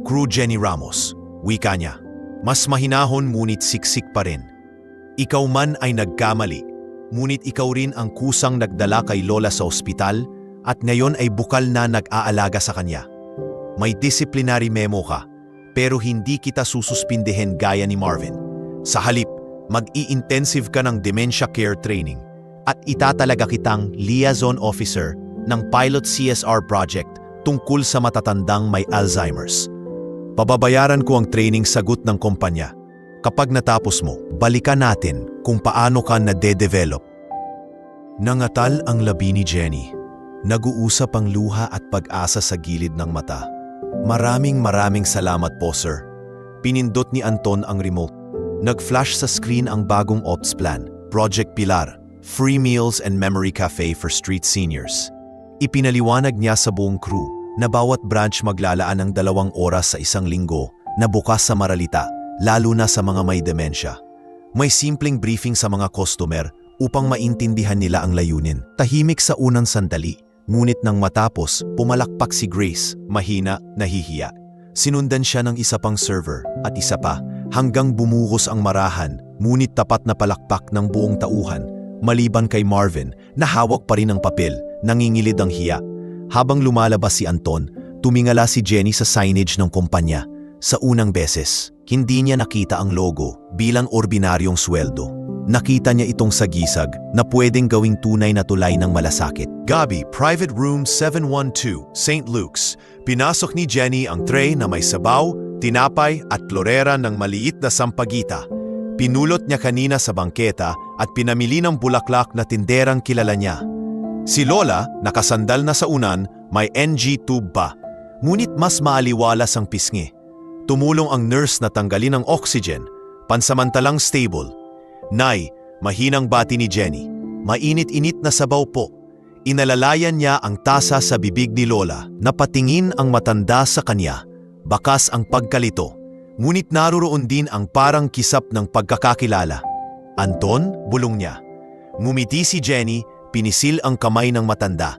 Crew Jenny Ramos, wika niya. Mas mahinahon ngunit siksik pa rin. Ikaw man ay nagkamali, ngunit ikaw rin ang kusang nagdala kay Lola sa ospital at ngayon ay bukal na nag-aalaga sa kanya. May disciplinary memo ka, pero hindi kita sususpindihin gaya ni Marvin. Sa halip, mag-i-intensive ka ng dementia care training at itatalaga kitang liaison officer ng pilot CSR project tungkol sa matatandang may Alzheimer's. Pababayaran ko ang training sagot ng kumpanya. Kapag natapos mo, balikan natin kung paano ka nade-develop. Nangatal ang labi ni Jenny. Nag-uusap ang luha at pag-asa sa gilid ng mata. Maraming salamat po, sir. Pinindot ni Anton ang remote. Nag-flash sa screen ang bagong ops plan, Project Pilar, free meals and memory cafe for street seniors. Ipinaliwanag niya sa buong crew na bawat branch maglalaan ng 2 oras sa isang linggo na bukas sa maralita, lalo na sa mga may demensya. May simpleng briefing sa mga customer upang maintindihan nila ang layunin. Tahimik sa unang sandali, ngunit nang matapos, pumalakpak si Grace, mahina, nahihiya. Sinundan siya ng isa pang server at isa pa hanggang bumuhos ang marahan, ngunit tapat na palakpak ng buong tauhan. Maliban kay Marvin na hawak pa rin ang papel, nangingilid ang hiya. Habang lumalabas si Anton, tumingala si Jenny sa signage ng kumpanya. Sa unang beses, hindi niya nakita ang logo bilang ordinaryong sweldo. Nakita niya itong sagisag na pwedeng gawing tunay na tulay ng malasakit. Gabi, Private Room 712, St. Luke's. Pinasok ni Jenny ang tray na may sabaw, tinapay at klorera ng maliit na sampagita. Pinulot niya kanina sa bangketa at pinamili ng bulaklak na tinderang kilala niya. Si Lola, nakasandal na sa unan, may NG tube pa. Ngunit mas maaliwalas ang pisngi. Tumulong ang nurse na tanggalin ang oxygen, pansamantalang stable. Nay, mahinang bati ni Jenny. Mainit-init na sabaw po. Inalalayan niya ang tasa sa bibig ni Lola na patingin ang matanda sa kanya. Bakas ang pagkalito. Ngunit naroroon din ang parang kisap ng pagkakakilala. Anton, bulong niya. Ngumiti si Jenny, pinisil ang kamay ng matanda.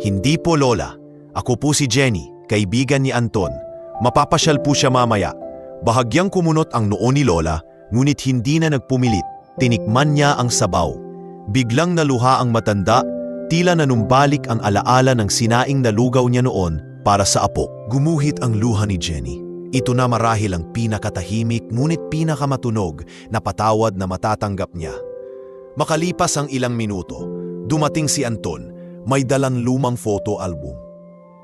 Hindi po, Lola. Ako po si Jenny, kaibigan ni Anton. Mapapasyal po siya mamaya. Bahagyang kumunot ang noo ni Lola, ngunit hindi na nagpumilit. Tinikman niya ang sabaw. Biglang naluha ang matanda, tila nanumbalik ang alaala ng sinaing nalugaw niya noon para sa apo. Gumuhit ang luha ni Jenny. Ito na marahil ang pinakatahimik ngunit pinakamatunog na patawad na matatanggap niya. Makalipas ang ilang minuto, dumating si Anton, may dalang lumang photo album.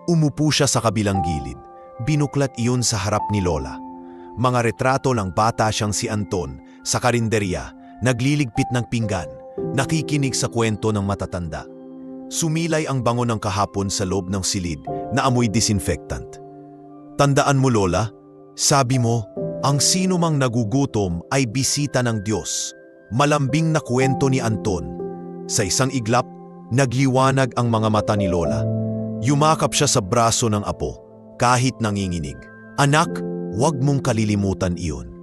Umupo siya sa kabilang gilid. Binuklat iyon sa harap ni Lola. Mga retrato ng bata siyang si Anton sa karinderya, nagliligpit ng pinggan, nakikinig sa kwento ng matatanda. Sumilay ang bango ng kahapon sa loob ng silid na amoy disinfectant. Tandaan mo, Lola, sabi mo, ang sino mang nagugutom ay bisita ng Diyos. Malambing na kwento ni Anton. Sa isang iglap, nagliwanag ang mga mata ni Lola. Yumakap siya sa braso ng apo, kahit nanginginig. Anak, huwag mong kalilimutan iyon.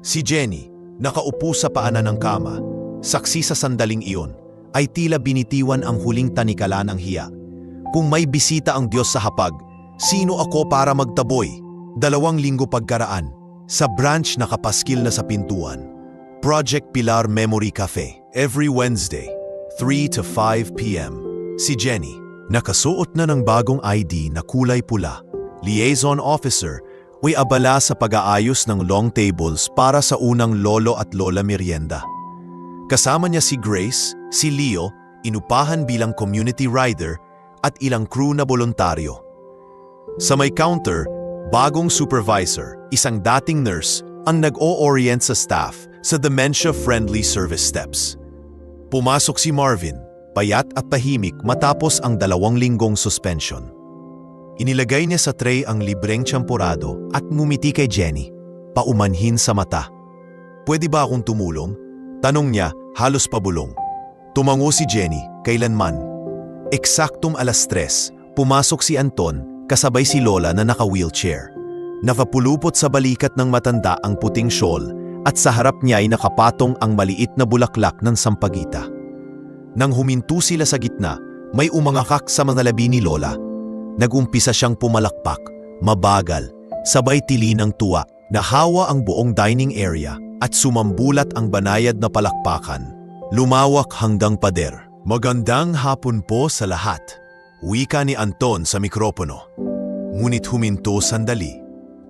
Si Jenny, nakaupo sa paanan ng kama, saksi sa sandaling iyon, ay tila binitiwan ang huling tanikala ng hiya. Kung may bisita ang Diyos sa hapag, sino ako para magtaboy? 2 linggo pagkaraan, sa branch nakapaskil na sa pintuan. Project Pilar Memory Cafe, every Wednesday, 3 to 5 p.m. Si Jenny, nakasuot na ng bagong ID na kulay pula, liaison officer, may abala sa pag-aayos ng long tables para sa unang lolo at lola merienda. Kasama niya si Grace, si Leo, inupahan bilang community rider, at ilang crew na voluntaryo. Sa may counter, bagong supervisor, isang dating nurse, ang nag-o-orient sa staff sa dementia-friendly service steps. Pumasok si Marvin, payat at tahimik matapos ang 2 linggong suspension. Inilagay niya sa tray ang libreng tiyemporado at ngumiti kay Jenny, paumanhin sa mata. Pwede ba akong tumulong? Tanong niya, halos pabulong. Tumango si Jenny, kailanman. Eksaktong 3:00, pumasok si Anton, kasabay si Lola na naka-wheelchair. Nakapulupot sa balikat ng matanda ang puting shawl at sa harap niya ay nakapatong ang maliit na bulaklak ng sampagita. Nang huminto sila sa gitna, may umangakak sa mga labi ni Lola. Nagumpisa siyang pumalakpak, mabagal, sabay tili ng tuwa. Nahawa ang buong dining area at sumambulat ang banayad na palakpakan. Lumawak hanggang pader. Magandang hapon po sa lahat. Wika ni Anton sa mikropono. Ngunit huminto sandali.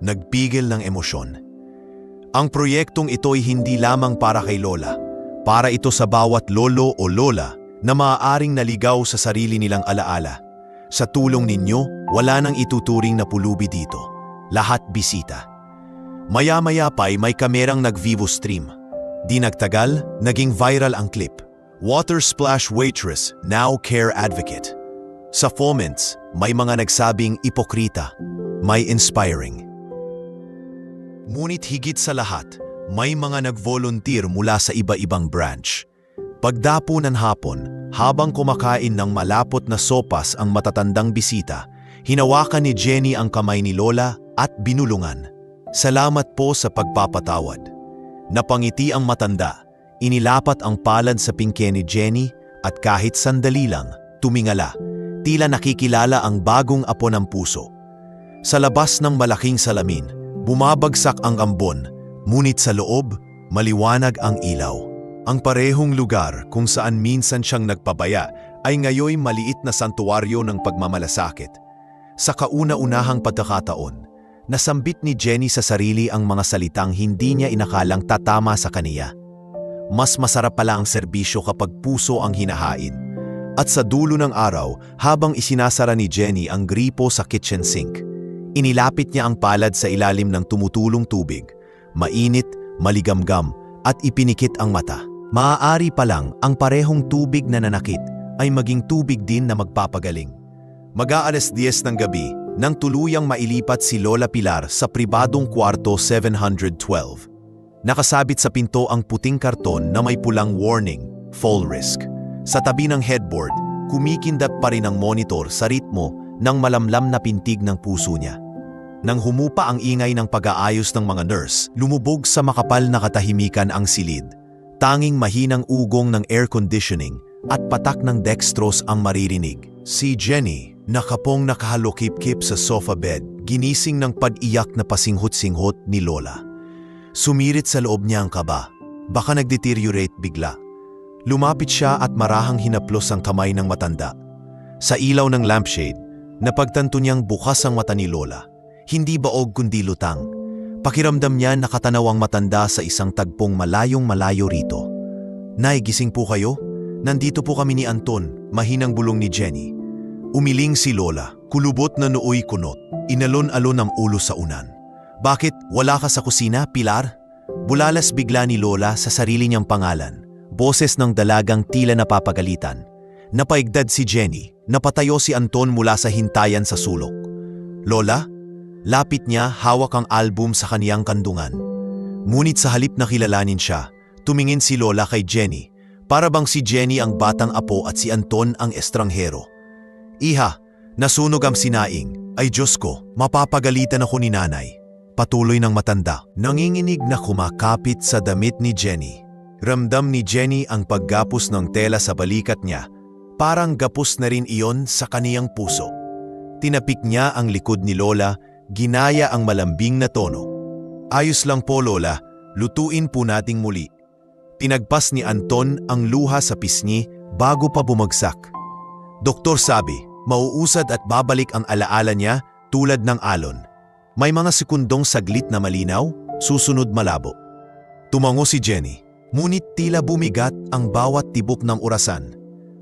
Nagpigil ng emosyon. Ang proyektong ito'y hindi lamang para kay Lola. Para ito sa bawat lolo o lola na maaaring naligaw sa sarili nilang alaala. Sa tulong ninyo, wala nang ituturing na pulubi dito. Lahat bisita. Maya-maya pa'y may kamerang nag-Vivo stream. Di nagtagal, naging viral ang clip. Water splash waitress, now care advocate. Sa comments, may mga nagsabing ipokrita, may inspiring. Ngunit higit sa lahat, may mga nag-volunteer mula sa iba-ibang branch. Pagdapo ng hapon, habang kumakain ng malapot na sopas ang matatandang bisita, hinawakan ni Jenny ang kamay ni Lola at binulungan. Salamat po sa pagpapatawad. Napangiti ang matanda, inilapat ang palad sa pingke ni Jenny at kahit sandali lang, tumingala. Tila nakikilala ang bagong apo ng puso. Sa labas ng malaking salamin, bumabagsak ang ambon, ngunit sa loob, maliwanag ang ilaw. Ang parehong lugar kung saan minsan siyang nagpabaya ay ngayoy maliit na santuwaryo ng pagmamalasakit. Sa kauna-unahang pagkakataon, nasambit ni Jenny sa sarili ang mga salitang hindi niya inakalang tatama sa kaniya. Mas masarap pala ang serbisyo kapag puso ang hinahain. At sa dulo ng araw, habang isinasara ni Jenny ang gripo sa kitchen sink, inilapit niya ang palad sa ilalim ng tumutulong tubig, mainit, maligamgam, at ipinikit ang mata. Maaari pa lang ang parehong tubig na nanakit ay maging tubig din na magpapagaling. Mag-aalas 10 ng gabi nang tuluyang mailipat si Lola Pilar sa pribadong kwarto 712. Nakasabit sa pinto ang puting karton na may pulang warning, fall risk. Sa tabi ng headboard, kumikindat pa rin ang monitor sa ritmo ng malamlam na pintig ng puso niya. Nang humupa ang ingay ng pag-aayos ng mga nurse, lumubog sa makapal na katahimikan ang silid. Tanging mahinang ugong ng air conditioning at patak ng dextrose ang maririnig. Si Jenny, nakapong nakahalokip-kip sa sofa bed, ginising ng pag-iyak na pasinghot-singhot ni Lola. Sumirit sa loob niya ang kaba. Baka nag-deteriorate bigla. Lumapit siya at marahang hinaplos ang kamay ng matanda. Sa ilaw ng lampshade, napagtanto niyang bukas ang mata ni Lola. Hindi baog kundi lutang. Pakiramdam niya nakatanaw ang matanda sa isang tagpong malayong-malayo rito. Nay, gising po kayo? Nandito po kami ni Anton, mahinang bulong ni Jenny. Umiling si Lola, kulubot na nooy kunot. Inalon-alon ang ulo sa unan. Bakit, wala ka sa kusina, Pilar? Bulalas bigla ni Lola sa sarili niyang pangalan. Boses ng dalagang tila napapagalitan. Napaigdad si Jenny, napatayo si Anton mula sa hintayan sa sulok. Lola? Lapit niya, hawak ang album sa kaniyang kandungan. Ngunit sa halip na kilalanin siya, tumingin si Lola kay Jenny, para bang si Jenny ang batang apo at si Anton ang estranghero. Iha, nasunog ang sinaing. Ay Diyos ko, mapapagalitan ako ni nanay. Patuloy ng matanda, nanginginig na kumakapit sa damit ni Jenny. Ramdam ni Jenny ang paggapos ng tela sa balikat niya, parang gapos na rin iyon sa kaniyang puso. Tinapik niya ang likod ni Lola, ginaya ang malambing na tono. Ayos lang po Lola, lutuin po nating muli. Pinagpas ni Anton ang luha sa pisngi bago pa bumagsak. Doktor sabi, mauusad at babalik ang alaala niya tulad ng alon. May mga sekundong saglit na malinaw, susunod malabo. Tumango si Jenny, ngunit tila bumigat ang bawat tibok ng orasan.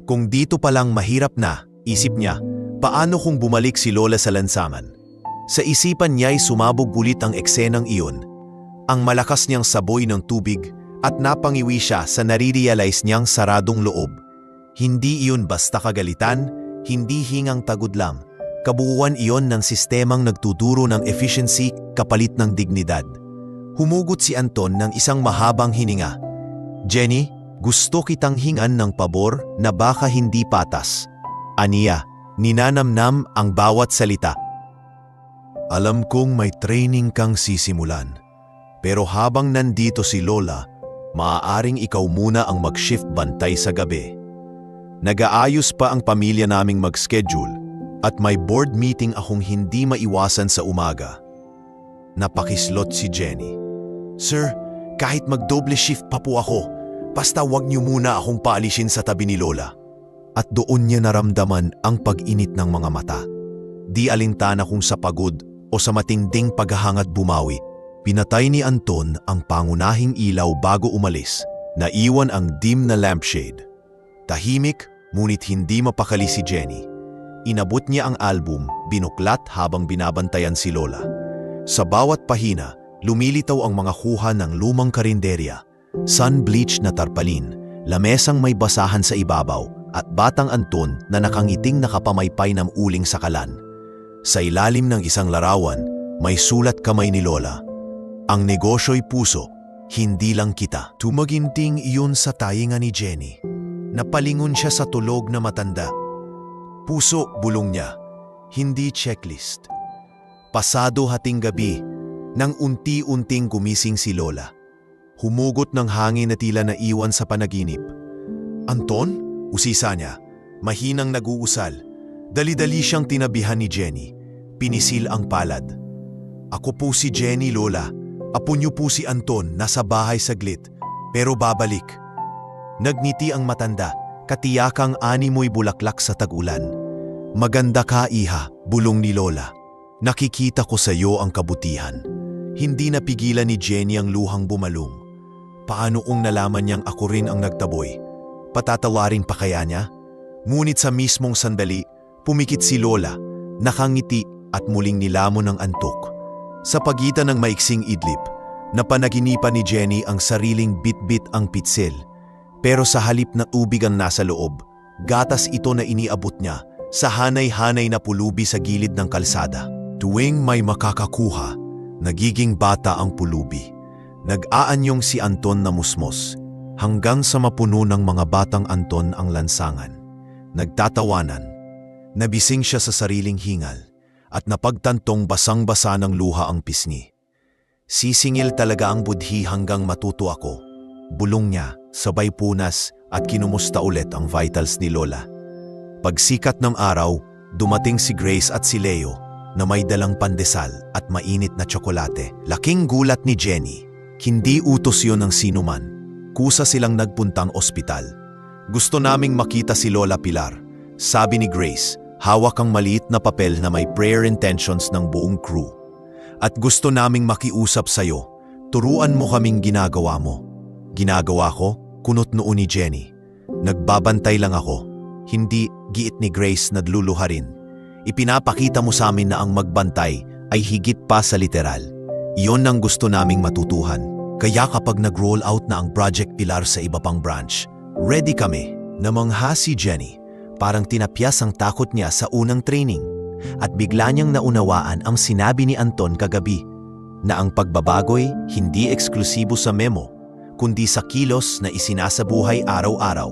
Kung dito palang mahirap na, isip niya, paano kung bumalik si Lola sa lansangan? Sa isipan niya'y sumabog ulit ang eksenang iyon. Ang malakas niyang saboy ng tubig at napangiwi siya sa nare-realize niyang saradong loob. Hindi iyon basta kagalitan, hindi hingang tagod lang. Kabuuan iyon ng sistemang nagtuturo ng efficiency kapalit ng dignidad. Humugot si Anton ng isang mahabang hininga. Jenny, gusto kitang hingan ng pabor na baka hindi patas. Aniya, ninanamnam ang bawat salita. Alam kong may training kang sisimulan. Pero habang nandito si Lola, maaaring ikaw muna ang mag-shift bantay sa gabi. Nag-aayos pa ang pamilya naming mag-schedule at may board meeting akong hindi maiwasan sa umaga. Napakislot si Jenny. Sir, kahit mag-double shift pa po ako, basta wag niyo muna akong paalisin sa tabi ni Lola. At doon niya naramdaman ang pag-init ng mga mata. Di alintana kung sa pagod o sa matinding paghahangad bumawi, pinatay ni Anton ang pangunahing ilaw bago umalis. Naiwan ang dim na lampshade. Tahimik, ngunit hindi mapakali si Jenny. Inabot niya ang album, binuklat habang binabantayan si Lola. Sa bawat pahina, lumilitaw ang mga kuha ng lumang karinderya, sun-bleached na tarpaulin, lamesang may basahan sa ibabaw, at batang Anton na nakangiting nakapamaypay ng uling sa kalan. Sa ilalim ng isang larawan, may sulat kamay ni Lola. Ang negosyo'y puso, hindi lang kita. Tumaginting iyon sa tainga ni Jenny. Napalingon siya sa tulog na matanda. Puso, bulong niya, hindi checklist. Pasado hating gabi, nang unti-unting gumising si Lola. Humugot ng hangin na tila naiwan sa panaginip. Anton? Usisa niya, mahinang nag-uusal. Dali-dali siyang tinabihan ni Jenny. Pinisil ang palad. Ako po si Jenny, Lola. Apo niyo po si Anton, nasa bahay saglit. Pero babalik. Nagngiti ang matanda, katiyakang animoy bulaklak sa tag-ulan. Maganda ka, iha, bulong ni Lola. Nakikita ko sa iyo ang kabutihan. Hindi napigilan ni Jenny ang luhang bumalong. Paano kung nalaman niyang ako rin ang nagtaboy? Patatawarin pa kaya niya? Ngunit sa mismong sandali, pumikit si Lola, nakangiti at muling nilamon ng antok. Sa pagitan ng maiksing idlip, napanaginipan ni Jenny ang sariling bit-bit ang pitsil. Pero sa halip na tubig ang nasa loob, gatas ito na iniabot niya sa hanay-hanay na pulubi sa gilid ng kalsada. Tuwing may makakakuha, nagiging bata ang pulubi. Nag-aanyong si Anton na musmos, hanggang sa mapuno ng mga batang Anton ang lansangan. Nagtatawanan. Nabising siya sa sariling hingal at napagtantong basang-basa ng luha ang pisngi. Sisingil talaga ang budhi hanggang matuto ako. Bulong niya, sabay punas at kinumusta ulit ang vitals ni Lola. Pagsikat ng araw, dumating si Grace at si Leo na may dalang pandesal at mainit na tsokolate. Laking gulat ni Jenny. Hindi utos yon ng sinuman. Kusa silang nagpuntang ospital. Gusto naming makita si Lola Pilar, sabi ni Grace, hawak ang maliit na papel na may prayer intentions ng buong crew. At gusto naming makiusap sa'yo, turuan mo kaming ginagawa mo. Ginagawa ko? Kunot noo ni Jenny. Nagbabantay lang ako. Hindi, giit ni Grace nadluluha rin. Ipinapakita mo sa amin na ang magbantay ay higit pa sa literal. Iyon ang gusto naming matutuhan. Kaya kapag nag-roll out na ang Project Pilar sa iba pang branch, ready kami. Namangha si Jenny. Parang tinapyas ang takot niya sa unang training. At bigla niyang naunawaan ang sinabi ni Anton kagabi na ang pagbabago'y hindi eksklusibo sa memo, kundi sa kilos na isinasabuhay araw-araw.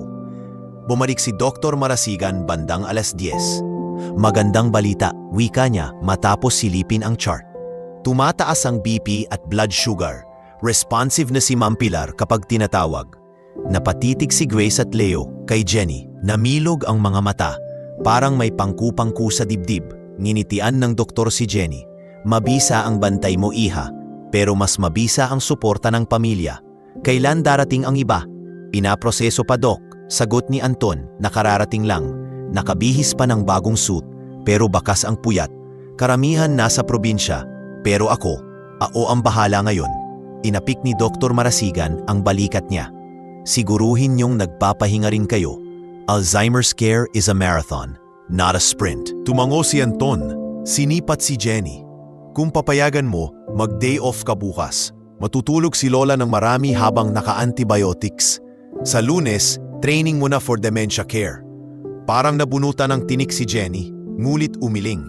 Bumalik si Dr. Marasigan bandang 10:00. Magandang balita, wika niya matapos silipin ang chart. Tumataas ang BP at blood sugar. Responsive na si Ma'am Pilar kapag tinatawag. Napatitig si Grace at Leo kay Jenny. Namilog ang mga mata. Parang may pangku-pangku sa dibdib. Nginitian ng doktor si Jenny. Mabisa ang bantay mo, iha. Pero mas mabisa ang suporta ng pamilya. Kailan darating ang iba? Pinaproseso pa, Dok. Sagot ni Anton, nakararating lang. Nakabihis pa ng bagong suit, pero bakas ang puyat. Karamihan nasa probinsya, pero ako ang bahala ngayon. Inapik ni Dr. Marasigan ang balikat niya. Siguruhin niyong nagpapahinga rin kayo. Alzheimer's care is a marathon, not a sprint. Tumango si Anton. Sinipat si Jenny. Kung papayagan mo, mag-day off ka bukas. Matutulog si Lola ng marami habang naka-antibiotics. Sa Lunes, training mo na for dementia care. Parang nabunutan ng tinik si Jenny, ngulit umiling.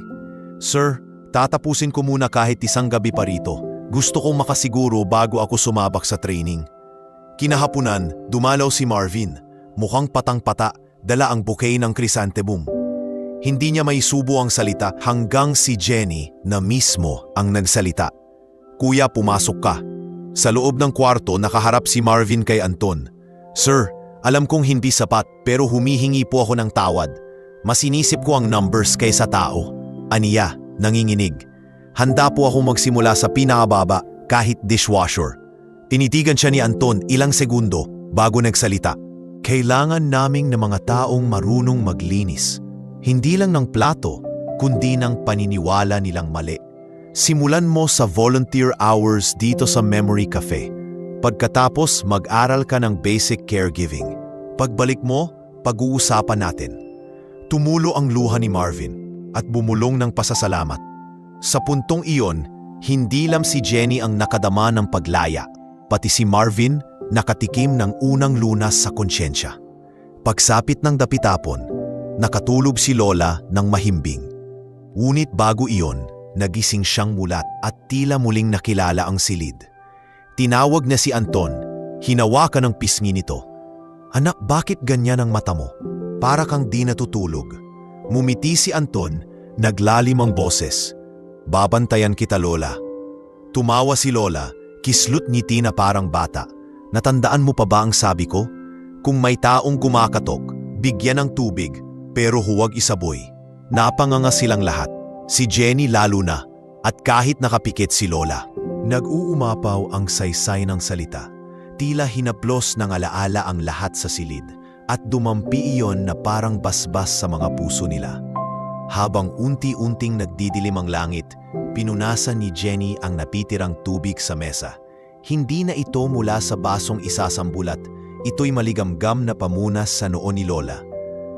Sir, tatapusin ko muna kahit isang gabi pa rito. Gusto kong makasiguro bago ako sumabak sa training. Kinahapunan, dumalaw si Marvin. Mukhang patang-pata, dala ang bouquet ng chrysanthemum. Hindi niya maisubo ang salita hanggang si Jenny na mismo ang nagsalita. Kuya, pumasok ka. Sa loob ng kwarto nakaharap si Marvin kay Anton. Sir, alam kong hindi sapat pero humihingi po ako ng tawad. Mas inisip ko ang numbers kaysa tao. Aniya, nanginginig. Handa po ako magsimula sa pinakababa kahit dishwasher. Tinitigan siya ni Anton ilang segundo bago nagsalita. Kailangan naming ng mga taong marunong maglinis. Hindi lang ng plato, kundi ng paniniwala nilang mali. Simulan mo sa volunteer hours dito sa Memory Cafe. Pagkatapos, mag-aral ka ng basic caregiving. Pagbalik mo, pag-uusapan natin. Tumulo ang luha ni Marvin at bumulong ng pasasalamat. Sa puntong iyon, hindi lang si Jenny ang nakadama ng paglaya, pati si Marvin nakatikim ng unang lunas sa konsyensya. Pagsapit ng dapitapon, nakatulog si Lola ng mahimbing. Ngunit bago iyon, nagising siyang mulat at tila muling nakilala ang silid. Tinawag na si Anton, hinawakan ng pisngi nito. Anak, bakit ganyan ang mata mo? Para kang di natutulog. Mumiti si Anton, naglalim ang boses. Babantayan kita, Lola. Tumawa si Lola, kislot ngiti na parang bata. Natandaan mo pa ba ang sabi ko? Kung may taong kumakatok, bigyan ng tubig, pero huwag isaboy. Napanganga silang lahat. Si Jenny lalo na, at kahit nakapikit si Lola. Nag-uumapaw ang saysay ng salita. Tila hinaplos ng alaala ang lahat sa silid at dumampi iyon na parang basbas sa mga puso nila. Habang unti-unting nagdidilim ang langit, pinunasan ni Jenny ang napitirang tubig sa mesa. Hindi na ito mula sa basong isasambulat, ito'y maligamgam na pamunas sa noo ni Lola.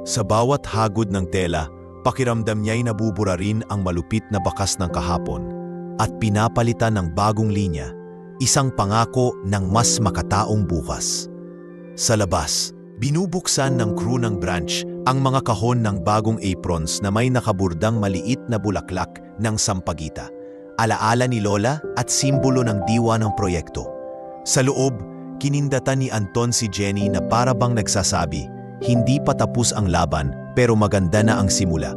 Sa bawat hagod ng tela, pakiramdam niya'y nabubura rin ang malupit na bakas ng kahapon at pinapalitan ng bagong linya, isang pangako ng mas makataong bukas. Sa labas, binubuksan ng crew ng branch ang mga kahon ng bagong aprons na may nakaburdang maliit na bulaklak ng sampagita, alaala ni Lola at simbolo ng diwa ng proyekto. Sa loob, kinindatan ni Anton si Jenny na para bang nagsasabi, hindi pa tapos ang laban pero maganda na ang simula.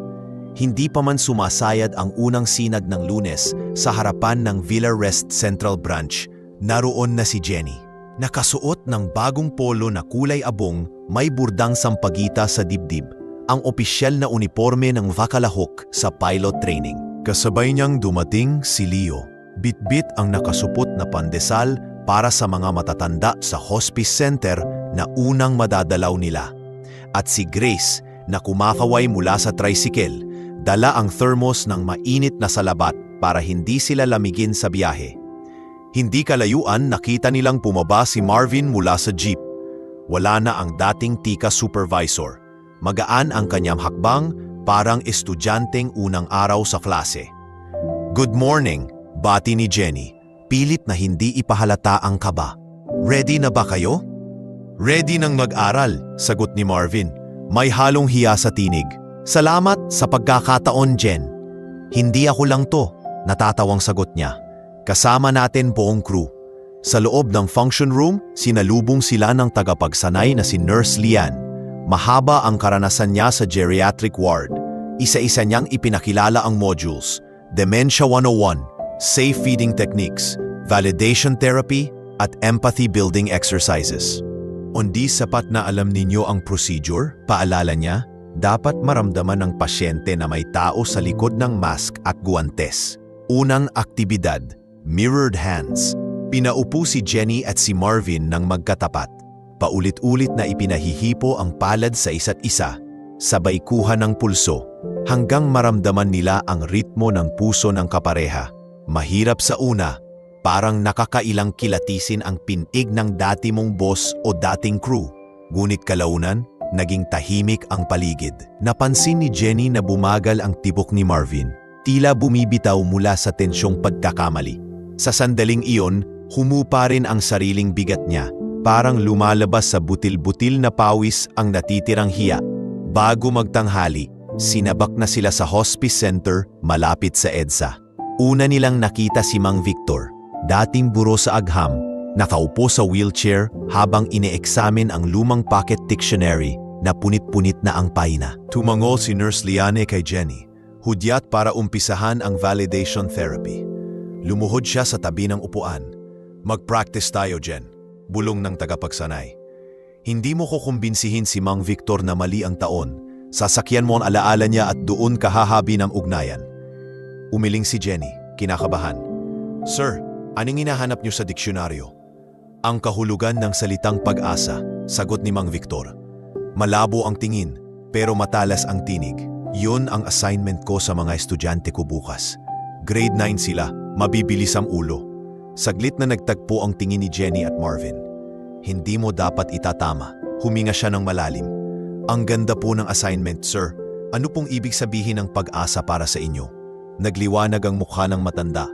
Hindi pa man sumasayad ang unang sinag ng Lunes sa harapan ng Villarest Central Branch, naroon na si Jenny. Nakasuot ng bagong polo na kulay abong, may burdang sampagita sa dibdib, ang opisyal na uniforme ng Vakalahok sa pilot training. Kasabay niyang dumating si Leo, bitbit ang nakasupot na pandesal para sa mga matatanda sa hospice center na unang madadalaw nila. At si Grace na kumakaway mula sa tricycle, dala ang thermos ng mainit na salabat para hindi sila lamigin sa biyahe. Hindi kalayuan nakita nilang pumaba si Marvin mula sa jeep. Wala na ang dating tika supervisor. Magaan ang kanyang hakbang, parang estudyanteng unang araw sa klase. Good morning, bati ni Jenny, pilit na hindi ipahalata ang kaba. Ready na ba kayo? Ready nang mag-aral, sagot ni Marvin. May halong hiya sa tinig. Salamat sa pagkakataon, Jen. Hindi ako lang to, natatawang sagot niya. Kasama natin buong crew. Sa loob ng function room, sinalubong sila ng tagapagsanay na si Nurse Lian. Mahaba ang karanasan niya sa geriatric ward. Isa-isa niyang ipinakilala ang modules, Dementia 101, Safe Feeding Techniques, Validation Therapy, at Empathy Building Exercises. Hindi sapat na alam ninyo ang procedure, paalala niya, dapat maramdaman ng pasyente na may tao sa likod ng mask at guwantes. Unang aktibidad, mirrored hands. Pinaupo si Jenny at si Marvin ng magkatapat. Paulit-ulit na ipinahihipo ang palad sa isa't isa, sabay kuha ng pulso, hanggang maramdaman nila ang ritmo ng puso ng kapareha. Mahirap sa una, parang nakakailang kilatisin ang pinig ng dati mong boss o dating crew. Ngunit kalaunan, naging tahimik ang paligid. Napansin ni Jenny na bumagal ang tibok ni Marvin, tila bumibitaw mula sa tensyong pagkakamali. Sa sandaling iyon, humupa rin ang sariling bigat niya, parang lumalabas sa butil-butil na pawis ang natitirang hiya. Bago magtanghali, sinabak na sila sa hospice center malapit sa EDSA. Una nilang nakita si Mang Victor, dating buro sa agham, nakaupo sa wheelchair habang ine-examine ang lumang pocket dictionary na punit-punit na ang paina. Tumango si Nurse Liane kay Jenny, hudyat para umpisahan ang validation therapy. Lumuhod siya sa tabi ng upuan. Mag-practice tayo, Jen. Bulong ng tagapagsanay. Hindi mo ko kumbinsihin si Mang Victor na mali ang taon. Sasakyan mo ang alaala niya at doon kahahabi ng ugnayan. Umiling si Jenny, kinakabahan. Sir, anong hinahanap niyo sa diksyonaryo? Ang kahulugan ng salitang pag-asa, sagot ni Mang Victor. Malabo ang tingin, pero matalas ang tinig. Yun ang assignment ko sa mga estudyante ko bukas. Grade 9 sila, mabibilis ang ulo. Saglit na nagtagpo ang tingin ni Jenny at Marvin. Hindi mo dapat itatama. Huminga siya ng malalim. Ang ganda po ng assignment, sir. Ano pong ibig sabihin ng pag-asa para sa inyo? Nagliwanag ang mukha ng matanda.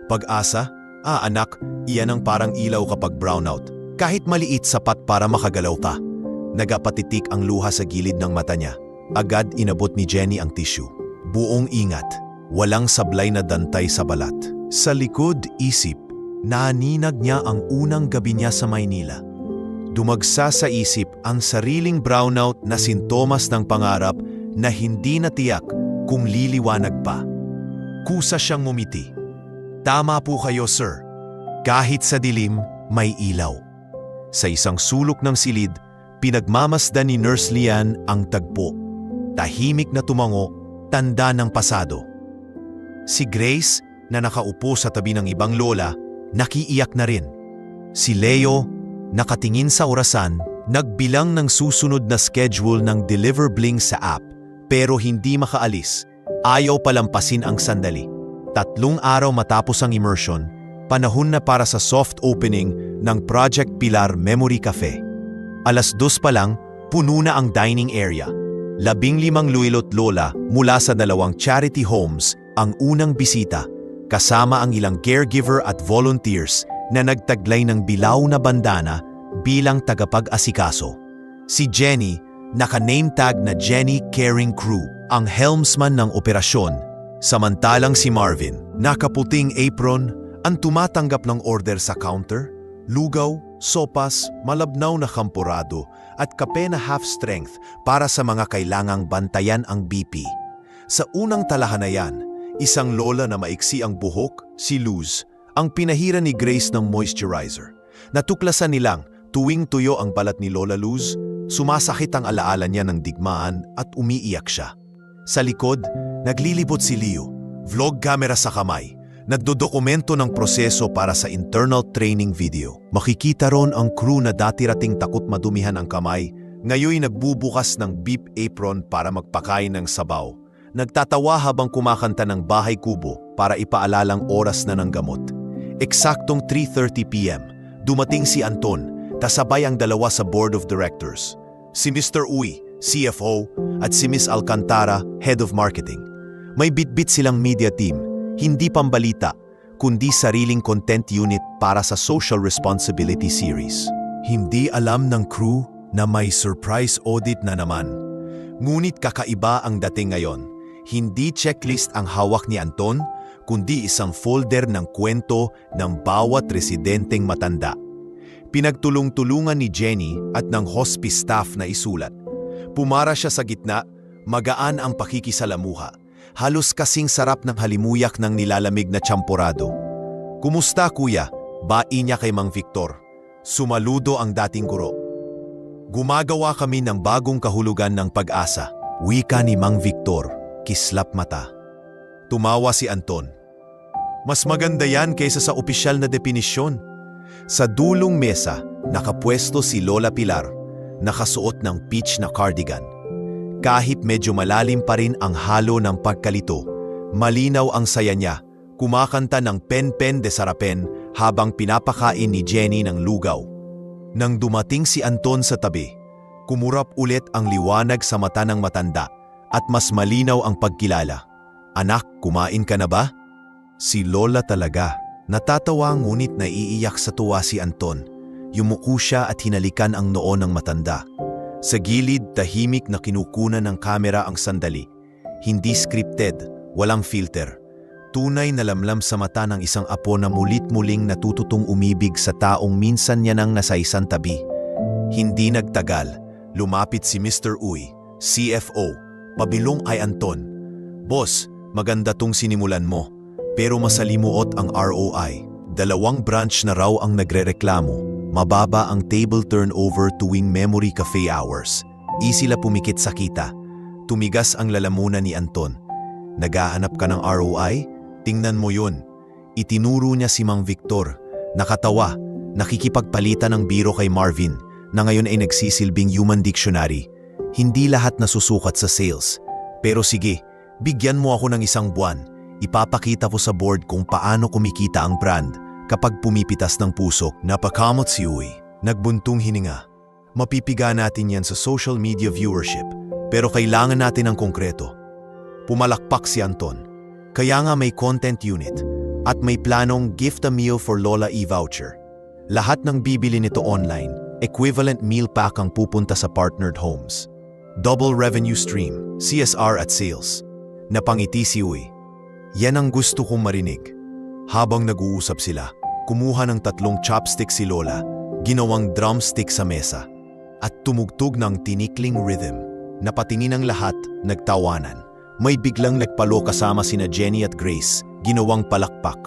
Pag-asa? Anak, iyan ang parang ilaw kapag brownout. Kahit maliit sapat para makagalaw ka. Nagapatitik ang luha sa gilid ng mata niya. Agad inabot ni Jenny ang tissue. Buong ingat. Walang sablay na dantay sa balat. Sa likod isip, naninag niya ang unang gabi niya sa Maynila. Dumagsa sa isip ang sariling brownout na sintomas ng pangarap na hindi natiyak kung liliwanag pa. Kusa siyang ngumiti. Tama po kayo, sir. Kahit sa dilim, may ilaw. Sa isang sulok ng silid, pinagmamasdan ni Nurse Lian ang tagpo. Tahimik na tumango, tanda ng pasado. Si Grace, na nakaupo sa tabi ng ibang lola, nakiiyak na rin. Si Leo, nakatingin sa orasan, nagbilang ng susunod na schedule ng Deliver Bling sa app, pero hindi makaalis. Ayaw palampasin ang sandali. 3 araw matapos ang immersion, panahon na para sa soft opening ng Project Pilar Memory Cafe. 2:00 pa lang, puno na ang dining area. 15 luilot lola mula sa 2 charity homes ang unang bisita, kasama ang ilang caregiver at volunteers na nagtaglay ng bilaw na bandana bilang tagapag-asikaso. Si Jenny, naka-name tag na Jenny Caring Crew, ang helmsman ng operasyon, samantalang si Marvin, nakaputing apron, ang tumatanggap ng order sa counter, lugaw, sopas, malabnaw na kampurado at kape na half-strength para sa mga kailangang bantayan ang BP. Sa unang talahanayan, isang lola na maiksi ang buhok, si Luz, ang pinahira ni Grace ng moisturizer. Natuklasan nilang tuwing tuyo ang balat ni Lola Luz, sumasakit ang alaala niya ng digmaan at umiiyak siya. Sa likod, naglilibot si Leo, vlog camera sa kamay, nagdodokumento ng proseso para sa internal training video. Makikita ron ang crew na dati-rating takot madumihan ang kamay, ngayon nagbubukas ng beep apron para magpakain ng sabaw. Nagtatawa habang kumakanta ng Bahay Kubo para ipaalalang oras na ng gamot. Eksaktong 3:30 p.m., dumating si Anton, kasabay ang 2 sa Board of Directors. Si Mr. Uy, CFO, at si Ms. Alcantara, Head of Marketing. May bitbit silang media team, hindi pambalita, kundi sariling content unit para sa Social Responsibility Series. Hindi alam ng crew na may surprise audit na naman. Ngunit kakaiba ang dating ngayon. Hindi checklist ang hawak ni Anton, kundi isang folder ng kwento ng bawat residenteng matanda. Pinagtulong-tulungan ni Jenny at ng hospice staff na isulat. Pumara siya sa gitna, magaan ang pakikisalamuha. Halos kasing sarap ng halimuyak ng nilalamig na champorado. Kumusta kuya? Bai niya kay Mang Victor. Sumaludo ang dating guro. Gumagawa kami ng bagong kahulugan ng pag-asa. Wika ni Mang Victor, kislap mata. Tumawa si Anton. Mas maganda yan kaysa sa opisyal na definisyon. Sa dulong mesa, nakapwesto si Lola Pilar, nakasuot ng peach na cardigan. Kahit medyo malalim pa rin ang halo ng pagkalito, malinaw ang saya niya, kumakanta ng Pen-Pen de Sarapen habang pinapakain ni Jenny ng lugaw. Nang dumating si Anton sa tabi, kumurap ulit ang liwanag sa mata ng matanda at mas malinaw ang pagkilala. Anak, kumain ka na ba? Si Lola talaga. Natatawa ngunit naiiyak sa tuwa si Anton. Yumuko siya at hinalikan ang noo ng matanda. Sa gilid, tahimik na kinukunan ng kamera ang sandali. Hindi scripted, walang filter. Tunay na lamlam sa mata ng isang apo na mulit-muling natututong umibig sa taong minsan niya nang nasa isang tabi. Hindi nagtagal, Lumapit si Mr. Uy, CFO, pabilong kay Anton. Boss, maganda tong sinimulan mo, pero masalimuot ang ROI. 2 branch na raw ang nagrereklamo. Mababa ang table turnover tuwing memory cafe hours. Sila pumikit sa kita. Tumigas ang lalamunan ni Anton. Naghahanap ka ng ROI? Tingnan mo yun. Itinuro niya si Mang Victor. Nakatawa, nakikipagpalitan ng biro kay Marvin, na ngayon ay nagsisilbing human dictionary. Hindi lahat nasusukat sa sales. Pero sige, bigyan mo ako ng 1 buwan. Ipapakita ko sa board kung paano kumikita ang brand kapag pumipitas ng puso. Napakamot si Uy. Nagbuntong hininga. Mapipiga natin yan sa social media viewership, pero kailangan natin ng konkreto. Pumalakpak si Anton. Kaya nga may content unit at may planong gift a meal for Lola e-voucher. Lahat ng bibili nito online, equivalent meal pack ang pupunta sa partnered homes. Double revenue stream, CSR at sales. Napangiti si Uy. Yan ang gusto kong marinig. Habang nag-uusap sila, kumuha ng 3 chopsticks si Lola, ginawang drumstick sa mesa, at tumugtog ng tinikling rhythm. Napatingin ang lahat, nagtawanan. May biglang nagpalo kasama sina Jenny at Grace, ginawang palakpak.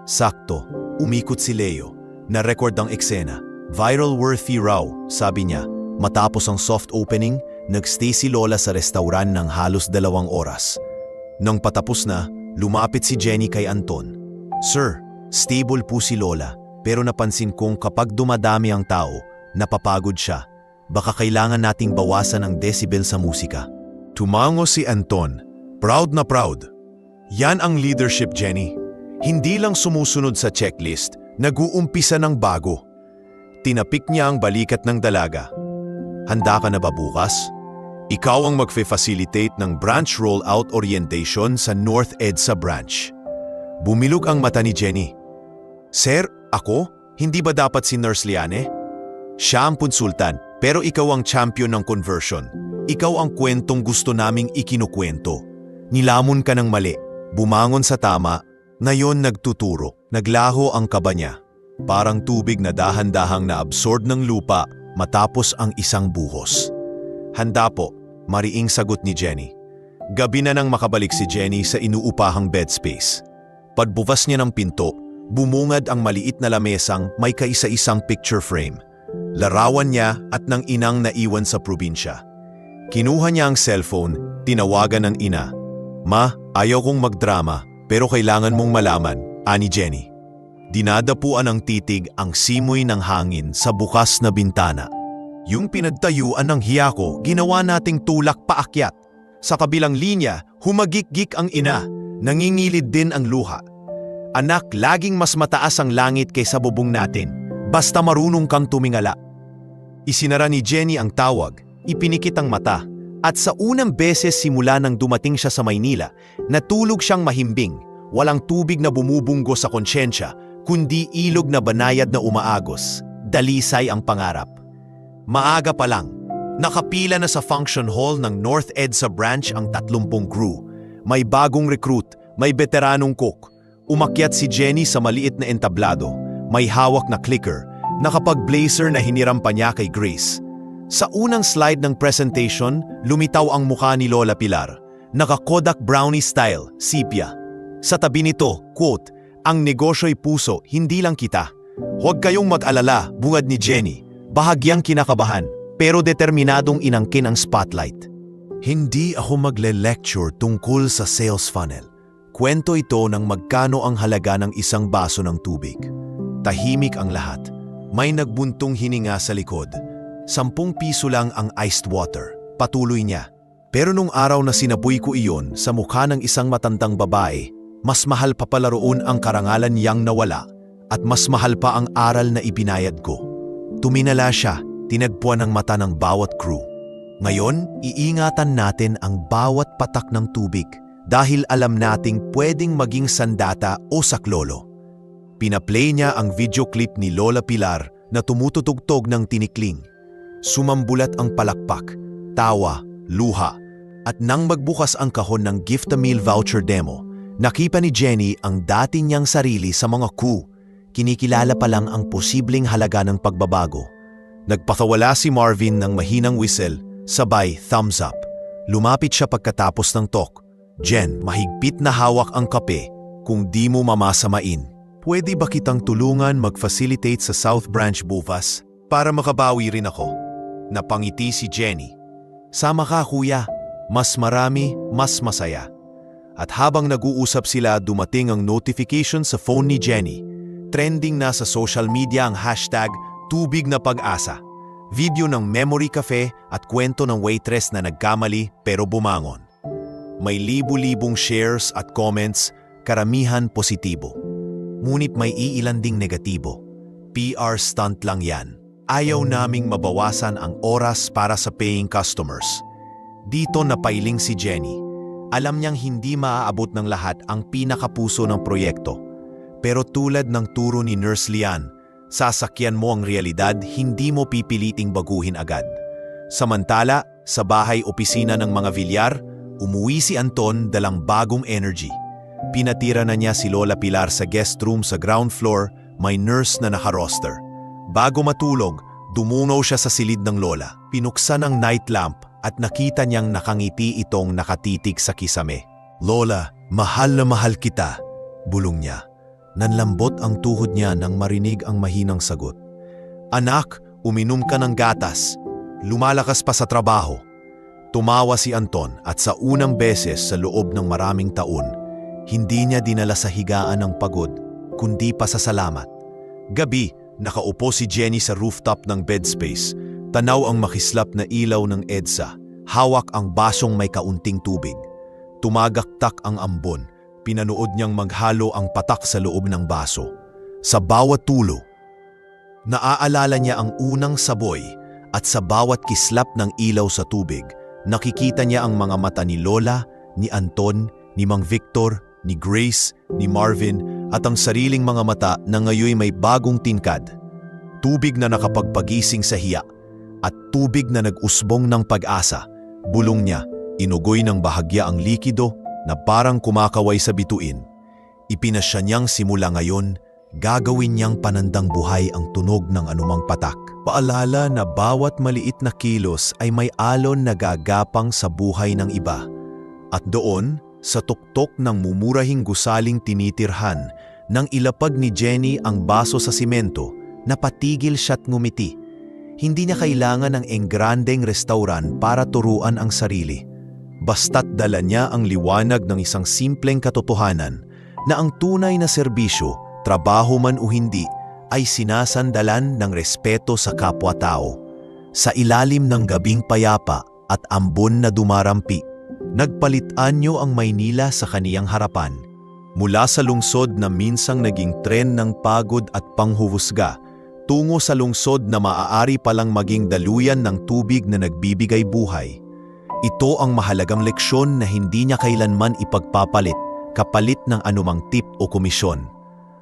Sakto, umikot si Leo. Na-record ang eksena. Viral worthy raw, sabi niya. Matapos ang soft opening, nagstay si Lola sa restaurant ng halos 2 oras. Nang patapos na, lumapit si Jenny kay Anton. Sir, stable po si Lola, pero napansin kong kapag dumadami ang tao, napapagod siya. Baka kailangan nating bawasan ang decibel sa musika. Tumango si Anton. Proud na proud. Yan ang leadership, Jenny. Hindi lang sumusunod sa checklist, nag-uumpisa ng bago. Tinapik niya ang balikat ng dalaga. Handa ka na ba bukas? Ikaw ang magfe-facilitate ng branch rollout orientation sa North EDSA branch. Bumilog ang mata ni Jenny. Sir, ako? Hindi ba dapat si Nurse Liane? Siya ang konsultan, pero ikaw ang champion ng conversion. Ikaw ang kwentong gusto naming ikinukwento. Nilamon ka ng mali, bumangon sa tama, ngayon nagtuturo. Naglaho ang kaba niya. Parang tubig na dahan-dahang na-absorb ng lupa matapos ang isang buhos. Handa po, mariing sagot ni Jenny. Gabi na nang makabalik si Jenny sa inuupahang bed space. Pagbukas niya ng pinto, bumungad ang maliit na lamesang may kaisa-isang picture frame. Larawan niya at ng inang naiwan sa probinsya. Kinuha niya ang cellphone, tinawagan ng ina. Ma, ayaw kong magdrama, pero kailangan mong malaman, ani Jenny. Dinadapuan ng titig ang simoy ng hangin sa bukas na bintana. Yung pinagtayuan ng hiyako, ginawa nating tulak paakyat. Sa kabilang linya, humagik-gik ang ina, nangingilid din ang luha. Anak, laging mas mataas ang langit kaysa bubong natin, basta marunong kang tumingala. Isinara ni Jenny ang tawag, ipinikit ang mata, at sa unang beses simula nang dumating siya sa Maynila, natulog siyang mahimbing, walang tubig na bumubunggo sa konsyensya, kundi ilog na banayad na umaagos, dalisay ang pangarap. Maaga pa lang, nakapila na sa function hall ng North EDSA branch ang 30 crew. May bagong recruit, may veteranong cook. Umakyat si Jenny sa maliit na entablado, may hawak na clicker, nakapag-blazer na hiniram pa niya kay Grace. Sa unang slide ng presentation, lumitaw ang mukha ni Lola Pilar, naka-Kodak brownie style, sepia. Sa tabi nito, quote, "Ang negosyo'y puso, hindi lang kita." Huwag kayong mag-alala, bungad ni Jenny. Bahagyang kinakabahan, pero determinadong inangkin ang spotlight. Hindi ako magle-lecture tungkol sa sales funnel. Kwento ito ng magkano ang halaga ng isang baso ng tubig. Tahimik ang lahat. May nagbuntong hininga sa likod. 10 piso lang ang iced water. Patuloy niya. Pero nung araw na sinaboy ko iyon sa mukha ng isang matandang babae, mas mahal pa pala roon ang karangalan niyang nawala at mas mahal pa ang aral na ibinayad ko. Tuminala siya, tinagpuan ang mata ng bawat crew. Ngayon, iingatan natin ang bawat patak ng tubig dahil alam nating pwedeng maging sandata o saklolo. Pinaplay niya ang video clip ni Lola Pilar na tumututugtog ng tinikling. Sumambulat ang palakpak, tawa, luha, at nang magbukas ang kahon ng gift a meal voucher demo, nakita ni Jenny ang dati niyang sarili sa mga coup. Kinikilala pa lang ang posibleng halaga ng pagbabago. Nagpakawala si Marvin ng mahinang whistle, sabay thumbs up. Lumapit siya pagkatapos ng talk. Jen, mahigpit na hawak ang kape kung di mo mamasamain. Pwede ba kitang tulungan mag-facilitate sa South Branch bukas para makabawi rin ako? Napangiti si Jenny. Sama ka kuya, mas marami, mas masaya. At habang nag-uusap sila, dumating ang notification sa phone ni Jenny. Trending na sa social media ang hashtag Tubig na Pag-asa. Video ng memory cafe at kwento ng waitress na nagkamali pero bumangon. May libu-libong shares at comments, karamihan positibo. Ngunit may iilan ding negatibo. PR stunt lang yan. Ayaw naming mabawasan ang oras para sa paying customers. Dito napailing si Jenny. Alam niyang hindi maaabot ng lahat ang pinakapuso ng proyekto. Pero tulad ng turo ni Nurse Lian, sasakyan mo ang realidad, hindi mo pipiliting baguhin agad. Samantala, sa bahay-opisina ng mga Villar, umuwi si Anton dalang bagong energy. Pinatira na niya si Lola Pilar sa guest room sa ground floor, may nurse na naka-roster. Bago matulog, dumungaw siya sa silid ng Lola. Pinuksan ang night lamp at nakita niyang nakangiti itong nakatitig sa kisame. Lola, mahal na mahal kita, bulong niya. Nanlambot ang tuhod niya nang marinig ang mahinang sagot. Anak, uminom ka ng gatas. Lumalakas pa sa trabaho. Tumawa si Anton at sa unang beses sa loob ng maraming taon, hindi niya dinala sa higaan ng pagod, kundi pasasalamat. Gabi, nakaupo si Jenny sa rooftop ng bed space. Tanaw ang makislap na ilaw ng EDSA. Hawak ang basong may kaunting tubig. Tumagaktak ang ambon. Pinanood niyang maghalo ang patak sa loob ng baso. Sa bawat tulo, naaalala niya ang unang saboy at sa bawat kislap ng ilaw sa tubig, nakikita niya ang mga mata ni Lola, ni Anton, ni Mang Victor, ni Grace, ni Marvin at ang sariling mga mata na ngayon may bagong tingkad. Tubig na nakapagpagising sa hiya at tubig na nag-usbong ng pag-asa. Bulong niya, inugoy ng bahagya ang likido na parang kumakaway sa bituin. Ipinasya niyang simula ngayon, gagawin niyang panandang buhay ang tunog ng anumang patak. Paalala na bawat maliit na kilos ay may alon na gagapang sa buhay ng iba. At doon, sa tuktok ng mumurahing gusaling tinitirhan, nang ilapag ni Jenny ang baso sa simento, napatigil siya't ngumiti. Hindi niya kailangan ng engrandeng restauran para turuan ang sarili. Basta't dala niya ang liwanag ng isang simpleng katotohanan na ang tunay na serbisyo, trabaho man o hindi, ay sinasandalan ng respeto sa kapwa-tao. Sa ilalim ng gabing payapa at ambon na dumarampi, nagpalit-anyo ang Maynila sa kaniyang harapan. Mula sa lungsod na minsang naging tren ng pagod at panghuhusga, tungo sa lungsod na maaari palang maging daluyan ng tubig na nagbibigay buhay. Ito ang mahalagang leksyon na hindi niya kailanman ipagpapalit, kapalit ng anumang tip o komisyon.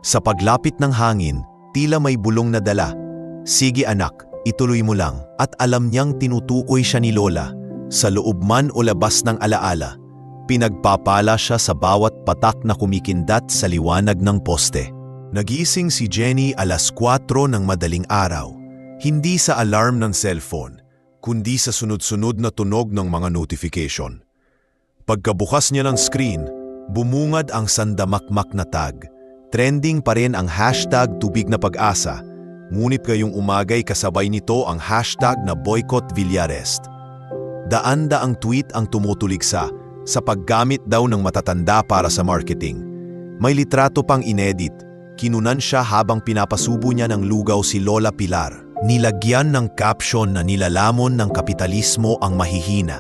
Sa paglapit ng hangin, tila may bulong na dala. Sige anak, ituloy mo lang. At alam niyang tinutukoy siya ni Lola. Sa loob man o labas ng alaala, pinagpapala siya sa bawat patak na kumikindat sa liwanag ng poste. Nagising si Jenny 4:00 ng madaling araw, hindi sa alarm ng cellphone, kundi sa sunod-sunod na tunog ng mga notification. Pagkabukas niya ng screen, bumungad ang sandamakmak na tag. Trending pa rin ang hashtag Tubig na Pag-asa, ngunit ngayong umagay kasabay nito ang hashtag na Boycott Villarest. Daan-daang tweet ang tumutuligsa sa paggamit daw ng matatanda para sa marketing. May litrato pang inedit, kinunan siya habang pinapasubo niya ng lugaw si Lola Pilar. Nilagyan ng caption na nilalamon ng kapitalismo ang mahihina.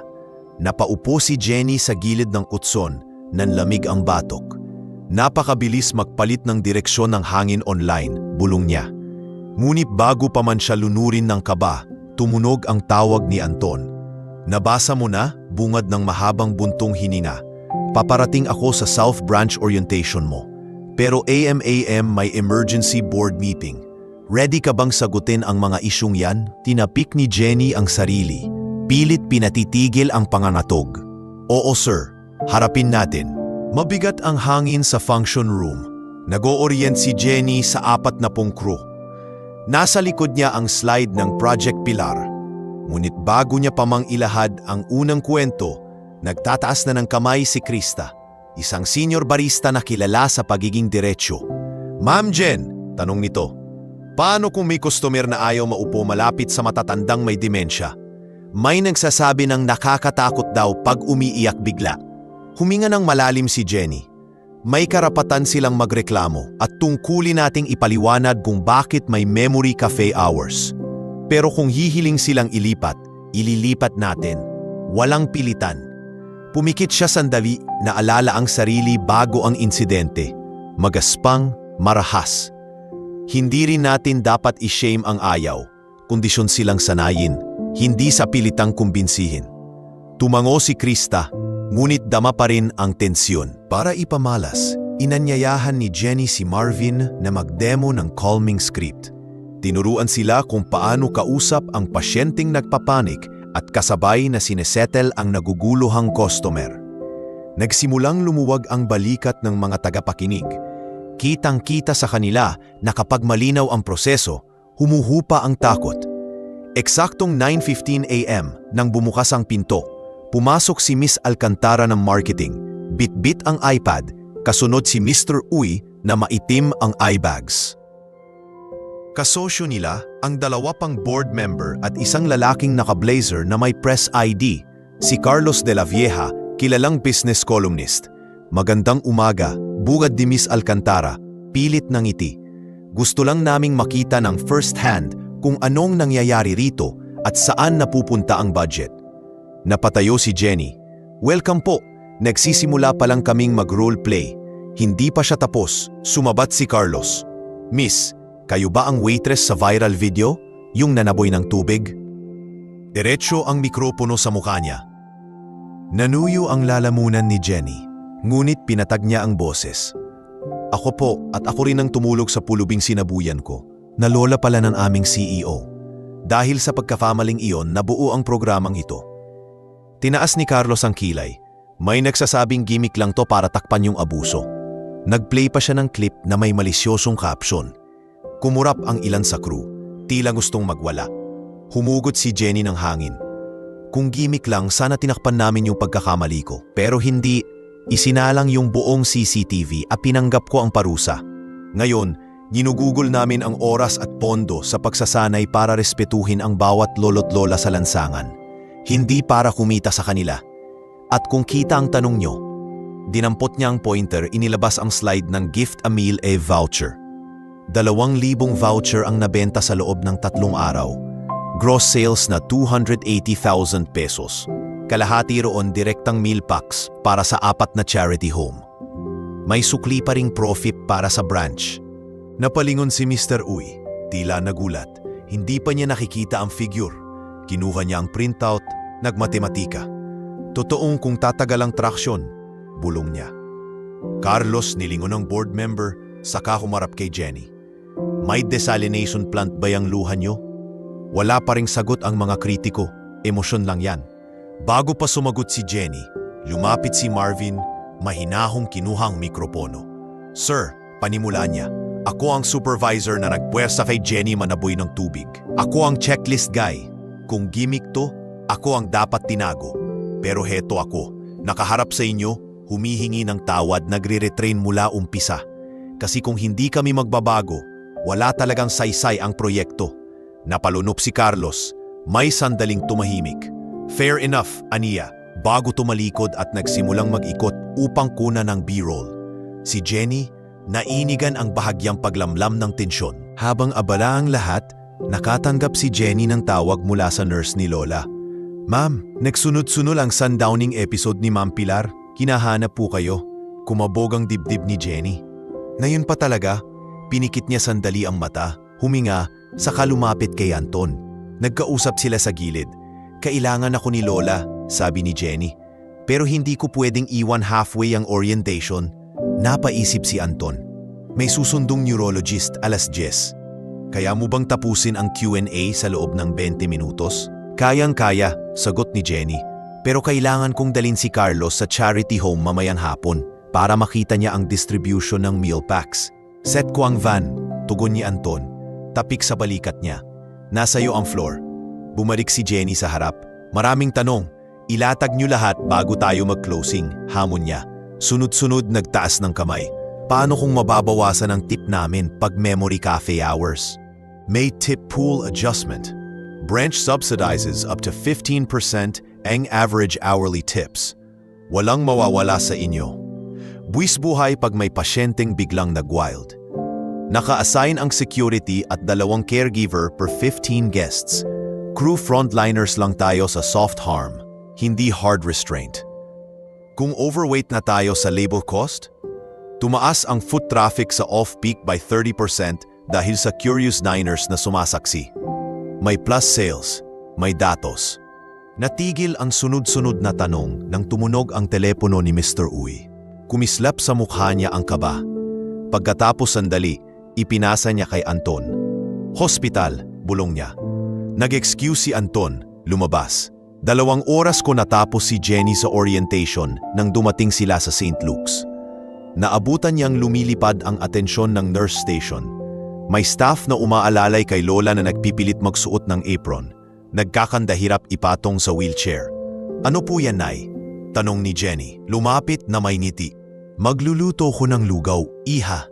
Napaupo si Jenny sa gilid ng kutson, nanlamig ang batok. Napakabilis magpalit ng direksyon ng hangin online, bulong niya. Ngunit bago pa man siya lunurin ng kaba, tumunog ang tawag ni Anton. Nabasa mo na, bungad ng mahabang buntong hininga. Paparating ako sa South Branch orientation mo. Pero AM may emergency board meeting. Ready ka bang sagutin ang mga isyung yan? Tinapik ni Jenny ang sarili. Pilit pinatitigil ang pangangatog. Oo sir, harapin natin. Mabigat ang hangin sa function room. Nag-o-orient si Jenny sa 40 crew. Nasa likod niya ang slide ng Project Pilar. Ngunit bago niya pa mang ilahad ang unang kwento, nagtataas na ng kamay si Krista, isang senior barista na kilala sa pagiging diretsyo. "Ma'am Jen," tanong nito, "paano kung may customer na ayaw maupo malapit sa matatandang may demensya?" May nagsasabi ng nakakatakot daw pag umiiyak bigla. Huminga ng malalim si Jenny. May karapatan silang magreklamo at tungkulin nating ipaliwanag kung bakit may memory cafe hours. Pero kung hihiling silang ilipat, ililipat natin. Walang pilitan. Pumikit siya sandali na alala ang sarili bago ang insidente. Magaspang, marahas. Hindi rin natin dapat i-shame ang ayaw. Kondisyon silang sanayin, hindi sa pilitang kumbinsihin. Tumango si Krista, ngunit dama pa rin ang tensyon. Para ipamalas, inanyayahan ni Jenny si Marvin na mag-demo ng calming script. Tinuruan sila kung paano kausap ang pasyenteng nagpapanik at kasabay na sinesettle ang naguguluhang customer. Nagsimulang lumuwag ang balikat ng mga tagapakinig. Kitang-kita sa kanila na kapag malinaw ang proseso, humuhupa ang takot. Eksaktong 9:15 a.m. nang bumukas ang pinto, pumasok si Miss Alcantara ng marketing, bit-bit ang iPad, kasunod si Mr. Uy na maitim ang eye bags. Kasosyo nila ang dalawa pang board member at isang lalaking naka-blazer na may press ID, si Carlos de la Vieja, kilalang business columnist. "Magandang umaga," bugad ni Miss Alcantara, pilit ng ngiti. "Gusto lang naming makita ng first hand kung anong nangyayari rito at saan napupunta ang budget." Napatayo si Jenny. "Welcome po, nagsisimula pa lang kaming mag-roleplay." Hindi pa siya tapos, sumabat si Carlos. "Miss, kayo ba ang waitress sa viral video? Yung nanaboy ng tubig?" Diretso ang mikropono sa mukha niya. Nanuyo ang lalamunan ni Jenny, ngunit pinatag niya ang boses. "Ako po, at ako rin ang tumulog sa pulubing sinabuyan ko, na lola pala ng aming CEO. Dahil sa pagkakamaling iyon, nabuo ang programang ito." Tinaas ni Carlos ang kilay. May nagsasabing gimmick lang to para takpan yung abuso. Nagplay pa siya ng clip na may malisyosong caption. Kumurap ang ilan sa crew, tila gustong magwala. Humugot si Jenny ng hangin. "Kung gimmick lang, sana tinakpan namin yung pagkakamali ko. Pero hindi, isinalang yung buong CCTV at pinanggap ko ang parusa. Ngayon, ginugugol namin ang oras at pondo sa pagsasanay para respetuhin ang bawat lolo't lola sa lansangan. Hindi para kumita sa kanila. At kung kita ang tanong nyo," dinampot niya ang pointer, inilabas ang slide ng Gift a Meal a Voucher. 2,000 voucher ang nabenta sa loob ng 3 araw. Gross sales na 280,000 pesos. Kalahati roon direktang meal packs para sa 4 na charity home. May sukli pa ring profit para sa branch. Napalingon si Mr. Uy, tila nagulat. Hindi pa niya nakikita ang figure. Kinuha niya ang printout, nagmatematika. "Totoong kung tatagal ang traksyon," bulong niya. Carlos nilingon ng board member, saka humarap kay Jenny. "May desalination plant ba yang luha nyo?" Wala pa ring sagot ang mga kritiko, emosyon lang yan. Bago pa sumagot si Jenny, lumapit si Marvin, mahinahong kinuhang mikropono. "Sir," panimula niya, "ako ang supervisor na nagpuwersa kay Jenny manaboy ng tubig. Ako ang checklist guy. Kung gimmick to, ako ang dapat tinago. Pero heto ako, nakaharap sa inyo, humihingi ng tawad, nagre-retrain mula umpisa. Kasi kung hindi kami magbabago, wala talagang saysay ang proyekto." Napalunok si Carlos, may sandaling tumahimik. "Fair enough," aniya, bago tumalikod at nagsimulang mag-ikot upang kunan ng B-roll. Si Jenny, nainigan ang bahagyang paglamlam ng tensyon. Habang abala ang lahat, nakatanggap si Jenny ng tawag mula sa nurse ni Lola. "Ma'am, nagsunod-sunod ang sundowning episode ni Ma'am Pilar. Kinahanap po kayo." Kumabog ang dibdib ni Jenny. Ngayon pa talaga, pinikit niya sandali ang mata, huminga, saka lumapit kay Anton. Nagkausap sila sa gilid. "Kailangan ako ni Lola," sabi ni Jenny. "Pero hindi ko pwedeng iwan halfway ang orientation." Napaisip si Anton. May susundong neurologist 10:00. "Kaya mo bang tapusin ang Q&A sa loob ng 20 minutos? "Kayang-kaya," sagot ni Jenny. "Pero kailangan kong dalhin si Carlos sa charity home mamayang hapon para makita niya ang distribution ng meal packs." "Set ko ang van," tugon ni Anton. tapik sa balikat niya. Nasa iyo ang floor. Bumalik si Jenny sa harap. Maraming tanong. Ilatag niyo lahat bago tayo mag-closing, hamon niya. Sunod-sunod nagtaas ng kamay. Paano kung mababawasan ang tip namin pag memory cafe hours? May tip pool adjustment. Branch subsidizes up to 15% ang average hourly tips. Walang mawawala sa inyo. Buwis buhay pag may pasyenteng biglang nag-wild. Naka-assign ang security at 2 caregiver per 15 guests. Crew frontliners lang tayo sa soft harm, hindi hard restraint. Kung overweight na tayo sa labor cost, tumaas ang foot traffic sa off-peak by 30% dahil sa curious diners na sumasaksi. May plus sales, may datos. Natigil ang sunod-sunod na tanong nang tumunog ang telepono ni Mr. Uy. Kumislap sa mukha niya ang kaba. Pagkatapos sandali, ipinasa niya kay Anton. Hospital, bulong niya. Nag-excuse si Anton, lumabas. 2 oras ko natapos si Jenny sa orientation nang dumating sila sa St. Luke's. Naabutan niyang lumilipad ang atensyon ng nurse station. May staff na umaalalay kay Lola na nagpipilit magsuot ng apron. Nagkakandahirap ipatong sa wheelchair. Ano po yan, Nay? Tanong ni Jenny, lumapit na may ngiti. Magluluto ko ng lugaw, iha.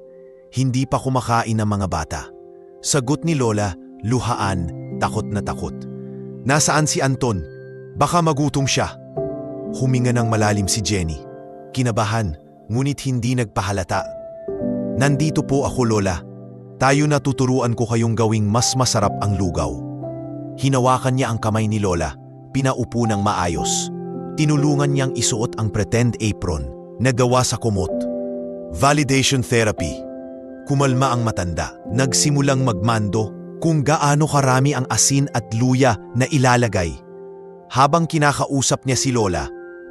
Hindi pa kumakain ng mga bata. Sagot ni Lola, luhaan, takot na takot. Nasaan si Anton? Baka magutom siya. Huminga ng malalim si Jenny. Kinabahan, ngunit hindi nagpahalata. Nandito po ako, Lola. Tayo na tuturuan ko kayong gawing mas masarap ang lugaw. Hinawakan niya ang kamay ni Lola, pinaupo ng maayos. Tinulungan niyang isuot ang pretend apron na gawa sa kumot. Validation therapy. Kumalma ang matanda, nagsimulang magmando kung gaano karami ang asin at luya na ilalagay. Habang kinakausap niya si Lola,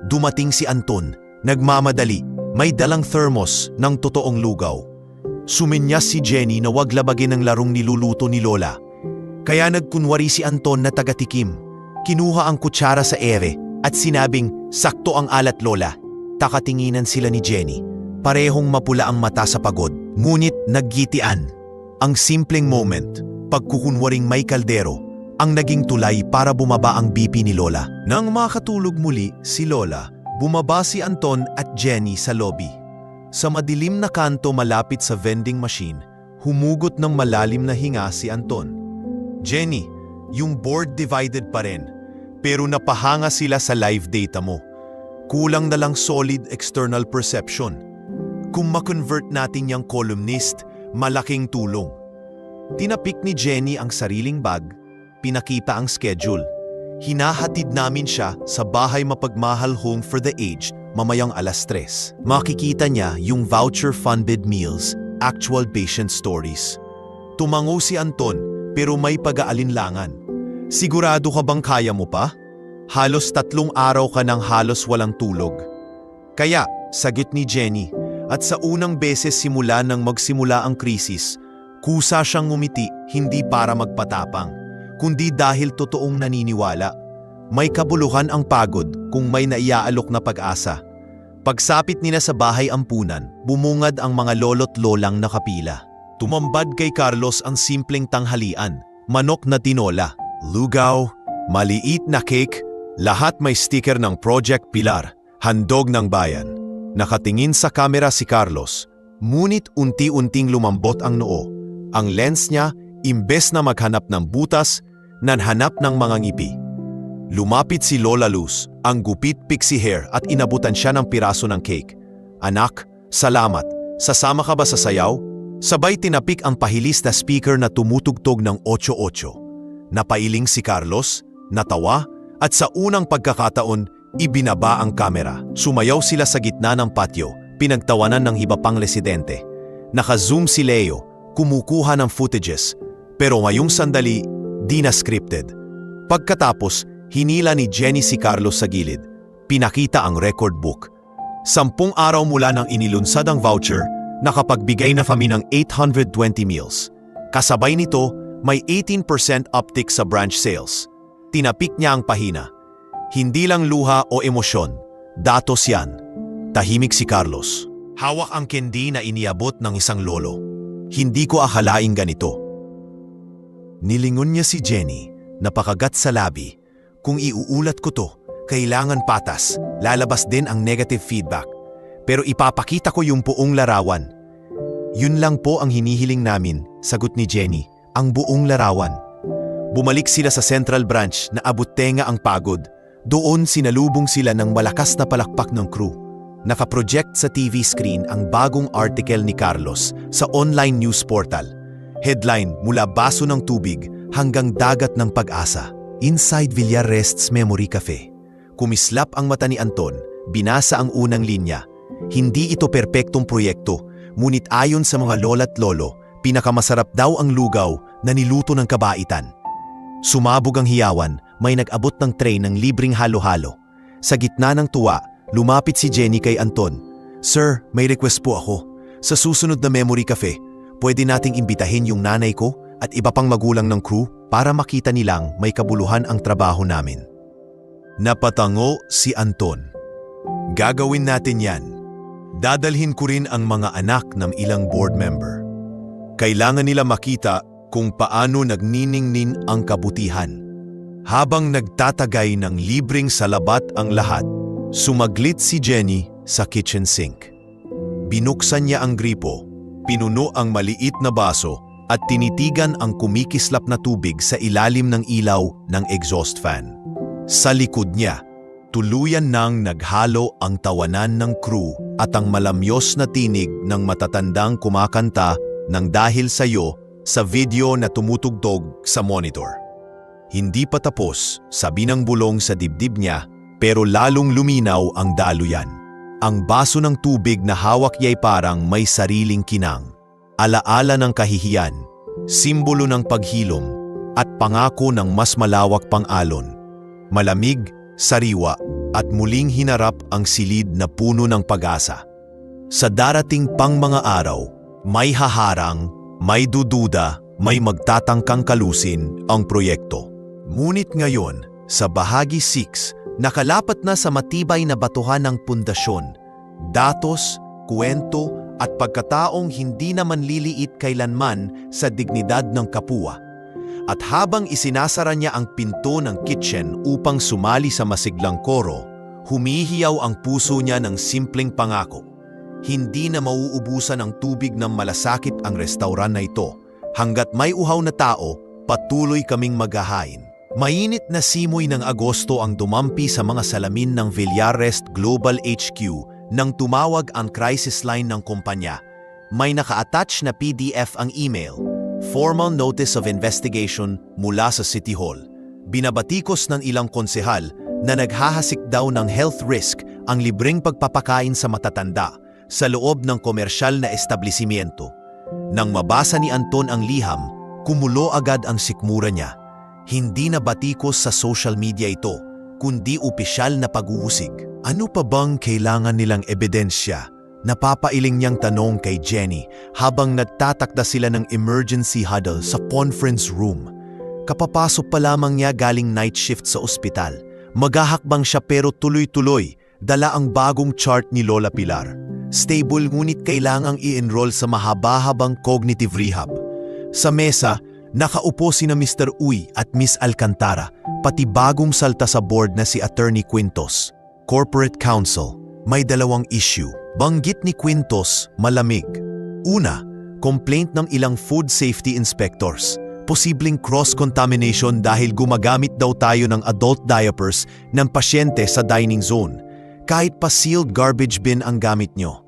dumating si Anton, nagmamadali, may dalang thermos ng totoong lugaw. Suminyas si Jenny na wag labagin ang larong niluluto ni Lola. Kaya nagkunwari si Anton na tagatikim. Kinuha ang kutsara sa ere at sinabing, sakto ang alat, Lola. Takatinginan sila ni Jenny. Parehong mapula ang mata sa pagod, ngunit naggitian. Ang simpleng moment, pagkukunwaring may kaldero, ang naging tulay para bumaba ang BP ni Lola. Nang makatulog muli si Lola, bumaba si Anton at Jenny sa lobby. Sa madilim na kanto malapit sa vending machine, humugot ng malalim na hinga si Anton. Jenny, yung board divided pa rin, pero napahanga sila sa live data mo. Kulang na lang solid external perception. Kung ma-convert natin yung columnist, malaking tulong. Tinapik ni Jenny ang sariling bag, pinakita ang schedule. Hinahatid namin siya sa bahay mapagmahal home for the aged mamayang 3:00. Makikita niya yung voucher-funded meals, actual patient stories. Tumango si Anton pero may pag-aalinlangan. Sigurado ka bang kaya mo pa? Halos 3 araw ka nang halos walang tulog. Kaya, sagot ni Jenny, at sa unang beses simula nang magsimula ang krisis, kusa siyang ngumiti hindi para magpatapang, kundi dahil totoong naniniwala. May kabuluhan ang pagod kung may naiaalok na pag-asa. Pagsapit nila sa bahay ampunan, bumungad ang mga lolo't lolang nakapila. Tumambad kay Carlos ang simpleng tanghalian, manok na tinola, lugaw, maliit na cake, lahat may sticker ng Project Pilar, handog ng bayan. Nakatingin sa kamera si Carlos, ngunit unti-unting lumambot ang noo. Ang lens niya, imbes na maghanap ng butas, nanhanap ng mga ngipi. Lumapit si Lola Luz, ang gupit pixie hair at inabutan siya ng piraso ng cake. Anak, salamat. Sasama ka ba sa sayaw? Sabay tinapik ang pahilis na speaker na tumutugtog ng 8-8. Napailing si Carlos, natawa, at sa unang pagkakataon, ibinaba ang kamera. Sumayaw sila sa gitna ng patio, pinagtawanan ng iba pang residente. Naka-zoom si Leo, kumukuha ng footages, pero ngayong sandali, di na scripted. Pagkatapos, hinila ni Jenny si Carlos sa gilid. Pinakita ang record book. 10 araw mula nang inilunsad ang voucher, nakapagbigay na kami ng 820 meals. Kasabay nito, may 18% uptick sa branch sales. Tinapik niya ang pahina. Hindi lang luha o emosyon, datos yan. Tahimik si Carlos. Hawak ang candy na iniabot ng isang lolo. Hindi ko akalaing ganito. Nilingon niya si Jenny, napakagat sa labi. Kung iuulat ko to, kailangan patas, lalabas din ang negative feedback. Pero ipapakita ko yung buong larawan. Yun lang po ang hinihiling namin, sagot ni Jenny, ang buong larawan. Bumalik sila sa Central Branch na abot-tenga ang pagod. Doon sinalubong sila ng malakas na palakpak ng crew. Nakaproject sa TV screen ang bagong article ni Carlos sa online news portal. Headline, mula baso ng tubig hanggang dagat ng pag-asa. Inside Villarrest's Memory Cafe. Kumislap ang mata ni Anton, binasa ang unang linya. Hindi ito perpektong proyekto, ngunit ayon sa mga lola't lolo, pinakamasarap daw ang lugaw na niluto ng kabaitan. Sumabog ang hiyawan, may nag-abot ng tray ng libreng halo-halo. Sa gitna ng tuwa, lumapit si Jenny kay Anton. Sir, may request po ako. Sa susunod na Memory Cafe, pwede nating imbitahin yung nanay ko at iba pang magulang ng crew para makita nilang may kabuluhan ang trabaho namin. Napatango si Anton. Gagawin natin yan. Dadalhin ko rin ang mga anak ng ilang board member. Kailangan nila makita kung paano nagniningning ang kabutihan. Habang nagtatagay ng libreng salabat ang lahat, sumaglit si Jenny sa kitchen sink. Binuksan niya ang gripo, pinuno ang maliit na baso at tinitigan ang kumikislap na tubig sa ilalim ng ilaw ng exhaust fan. Sa likod niya, tuluyan nang naghalo ang tawanan ng crew at ang malamyos na tinig ng matatandang kumakanta ng Dahil Sa'yo sa video na tumutugtog sa monitor. Hindi pa tapos, sabi ng bulong sa dibdib niya, pero lalong luminaw ang daluyan. Ang baso ng tubig na hawak niya'y parang may sariling kinang. Alaala ng kahihiyan, simbolo ng paghilom, at pangako ng mas malawak pang alon. Malamig, sariwa, at muling hinarap ang silid na puno ng pag-asa. Sa darating pang mga araw, may haharang, may dududa, may magtatangkang kalusin ang proyekto. Ngunit ngayon, sa bahagi 6, nakalapat na sa matibay na batuhan ng pundasyon, datos, kwento, at pagkataong hindi naman liliit kailanman sa dignidad ng kapwa. At habang isinasara niya ang pinto ng kitchen upang sumali sa masiglang koro, humihiyaw ang puso niya ng simpleng pangako. Hindi na mauubusan ng tubig ng malasakit ang restauran na ito. Hanggat may uhaw na tao, patuloy kaming maghahain. Mainit na simoy ng Agosto ang dumampi sa mga salamin ng Villarrest Global HQ nang tumawag ang crisis line ng kumpanya. May naka-attach na PDF ang email, Formal Notice of Investigation mula sa City Hall. Binabatikos ng ilang konsehal na naghahasik daw ng health risk ang libreng pagpapakain sa matatanda sa loob ng komersyal na establishmento. Nang mabasa ni Anton ang liham, kumulo agad ang sikmura niya. Hindi na batikos sa social media ito, kundi opisyal na pag-uusig. Ano pa bang kailangan nilang ebidensya? Napapailing niyang tanong kay Jenny habang nagtatakda sila ng emergency huddle sa conference room. Kapapasok pa lamang niya galing night shift sa ospital. Maghahakbang siya pero tuloy-tuloy, dala ang bagong chart ni Lola Pilar. Stable ngunit kailangang i-enroll sa mahaba-habang cognitive rehab. Sa mesa, nakaupo sina Mr. Uy at Miss Alcantara, pati bagong salta sa board na si Attorney Quintos. Corporate Counsel, may dalawang issue. Banggit ni Quintos, malamig. Una, complaint ng ilang food safety inspectors. Posibleng cross-contamination dahil gumagamit daw tayo ng adult diapers ng pasyente sa dining zone. Kahit pa sealed garbage bin ang gamit nyo.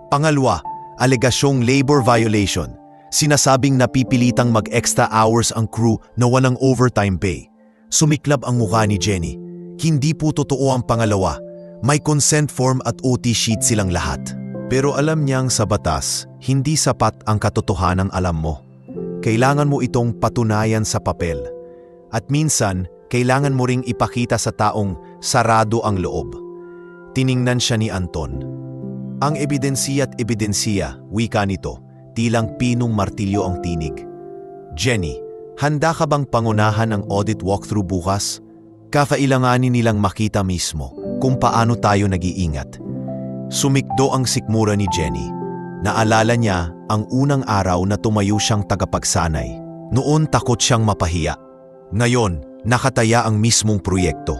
Pangalawa, alegasyong labor violation. Sinasabing napipilitang mag-extra hours ang crew na walang overtime pay. Sumiklab ang mukha ni Jenny. Hindi po totoo ang pangalawa. May consent form at OT sheet silang lahat. Pero alam niyang sa batas, hindi sapat ang katotohanang alam mo. Kailangan mo itong patunayan sa papel. At minsan, kailangan mo ring ipakita sa taong sarado ang loob. Tiningnan siya ni Anton. Ang ebidensiya't ebidensiya, wika nito, tilang pinong martilyo ang tinig. Jenny, handa ka bang pangunahan ang audit walkthrough bukas? Kakailanganin nilang makita mismo kung paano tayo nag-iingat. Sumikdo ang sikmura ni Jenny. Naalala niya ang unang araw na tumayo siyang tagapagsanay. Noon takot siyang mapahiya. Ngayon, nakataya ang mismong proyekto.